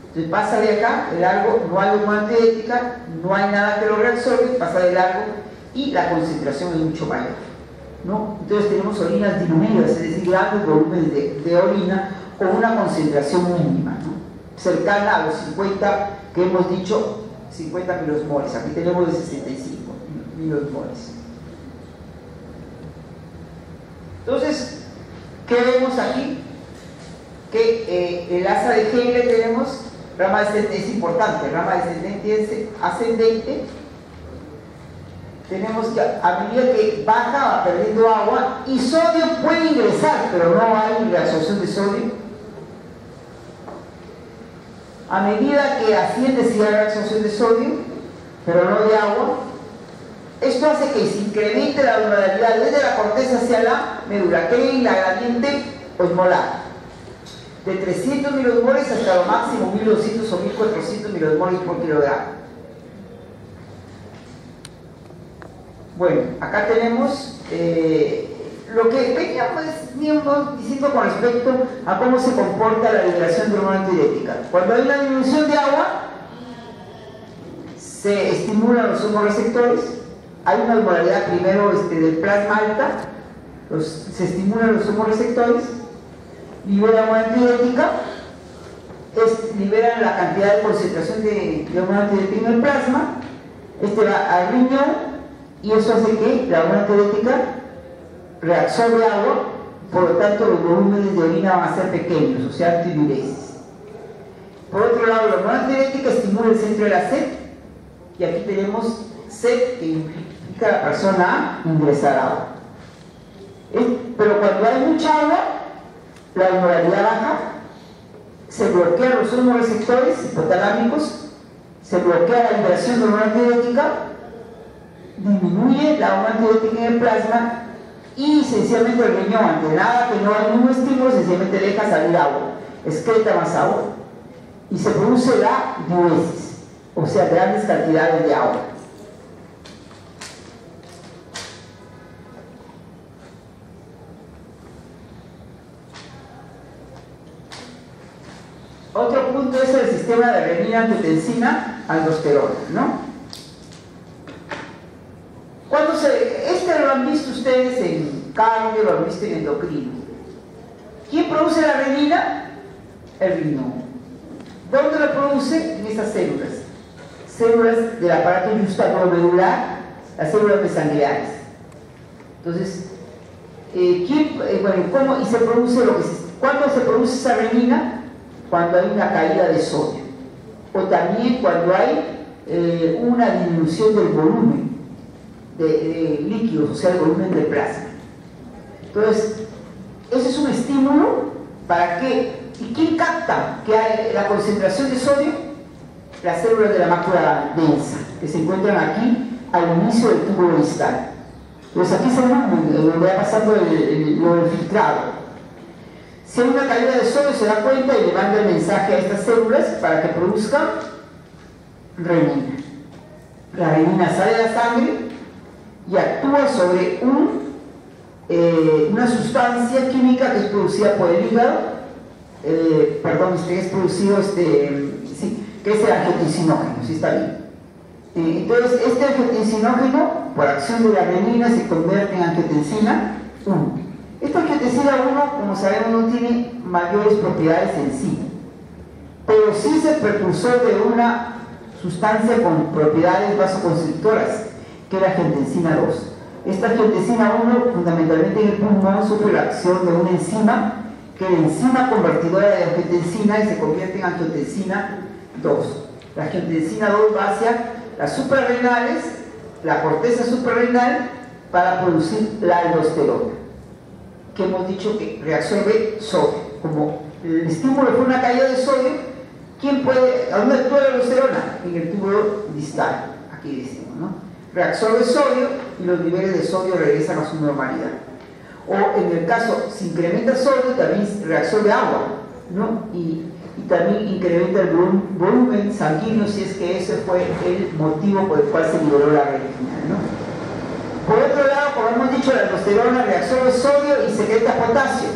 Speaker 1: Entonces pasa de acá, de largo, no hay hormona diurética, no hay nada que lo reabsorbe, pasa de largo y la concentración es mucho mayor, ¿no? Entonces tenemos orinas diluidas, es decir, grandes volúmenes de orina con una concentración mínima, ¿no? Cercana a los 50 que hemos dicho, 50 milosmoles. Aquí tenemos de 65 milosmoles. Entonces, ¿qué vemos aquí? Que el asa de Henle tenemos rama descendente, es importante, rama descendente ascendente. Tenemos que a medida que baja va perdiendo agua y sodio puede ingresar, pero no hay reabsorción de sodio. A medida que asciende sí hay reabsorción de sodio, pero no de agua. Esto hace que se incremente la osmolaridad desde la corteza hacia la médula, creen la gradiente osmolar, de 300 milosmoles hasta lo máximo 1200 o 1400 milosmoles por kilogramo. Bueno, acá tenemos lo que veníamos diciendo con respecto a cómo se comporta la liberación de hormona diurética. Cuando hay una disminución de agua, se estimulan los hormoreceptores, hay una osmolaridad primero del plasma alta, se estimulan los hormoreceptores, liberan una antidiurética, liberan la cantidad de concentración de hormona antidiurética en el plasma, va al riñón y eso hace que la hormona antidiurética reabsorbe agua, por lo tanto los volúmenes de orina van a ser pequeños, o sea, antidiuresis. Por otro lado, la hormona antidiurética estimula el centro de la sed, y aquí tenemos sed que implica a la persona a ingresar agua. Pero cuando hay mucha agua, la osmolaridad baja, se bloquean los hormoreceptores hipotalámicos, se bloquea la liberación de hormona antidiurética, disminuye la hormona antidiurética en el plasma y sencillamente el riñón, ante nada que no hay ningún estímulo, sencillamente deja salir agua, excreta más agua y se produce la diuresis, o sea, grandes cantidades de agua. Otro punto es el sistema de renina, angiotensina, aldosterona, ¿no? Lo han visto ustedes en cardio, lo han visto en endocrino. ¿Quién produce la renina? El riñón. ¿Dónde lo produce? En estas células. Células del aparato justaglomerular, las células mesanguiales. Entonces, ¿cómo? Y se produce ¿cuándo se produce esa renina? Cuando hay una caída de sodio. O también cuando hay una disminución del volumen de líquidos, o sea, el volumen del plasma. Entonces, ese es un estímulo para que, ¿y quién capta que hay la concentración de sodio? Las células de la mácula densa, que se encuentran aquí al inicio del túbulo distal. Entonces aquí se va pasando lo del filtrado. Si hay una caída de sodio, se da cuenta y le manda el mensaje a estas células para que produzcan renina. La renina sale de la sangre y actúa sobre una sustancia química que es producida por el hígado, que es producido, que es el angiotensinógeno, ¿sí está bien? Entonces, este angiotensinógeno, por acción de la renina, se convierte en angiotensina 1. Esta angiotensina 1, como sabemos, no tiene mayores propiedades en sí, pero sí es el precursor de una sustancia con propiedades vasoconstrictoras, que es la angiotensina 2. Esta angiotensina 1, fundamentalmente en el pulmón, sufre la acción de una enzima, que es la enzima convertidora de angiotensina y se convierte en angiotensina 2. La angiotensina 2 va hacia las suprarrenales, la corteza suprarrenal, para producir la aldosterona, que hemos dicho que reabsorbe sodio. Como el estímulo fue una caída de sodio, ¿a dónde actúa la aldosterona? En el túbulo distal, aquí decimos, ¿no? Reabsorbe sodio y los niveles de sodio regresan a su normalidad. O en el caso, si incrementa sodio, también reabsorbe agua, ¿no? Y también incrementa el volumen sanguíneo, si es que ese fue el motivo por el cual se liberó la renina, ¿no? Por otro lado, como hemos dicho, la aldosterona reabsorbe sodio y secreta potasio.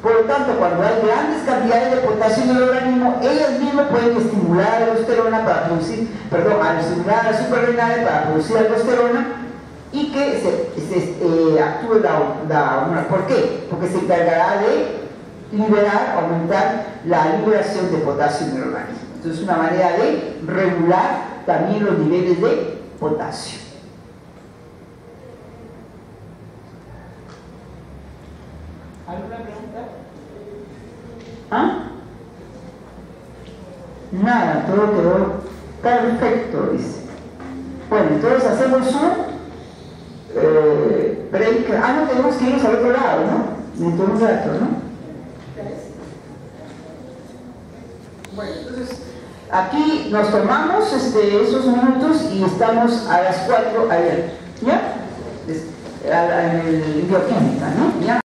Speaker 1: Por lo tanto, cuando hay grandes cantidades de potasio en el organismo, ellas mismas pueden estimular a la aldosterona para producir, estimular a las suprarrenales para producir aldosterona y que actúe la hormona. ¿Por qué? Porque se encargará de aumentar la liberación de potasio en el organismo. Entonces, es una manera de regular también los niveles de potasio. ¿Alguna pregunta? ¿Ah? Nada, todo quedó perfecto, dice. Bueno, entonces hacemos un break. No tenemos que irnos al otro lado, ¿no? Dentro de un rato, ¿no? Bueno, entonces aquí nos tomamos esos minutos y estamos a las 4 ayer, ¿ya? En el bioquímica, ¿no? ¿Ya?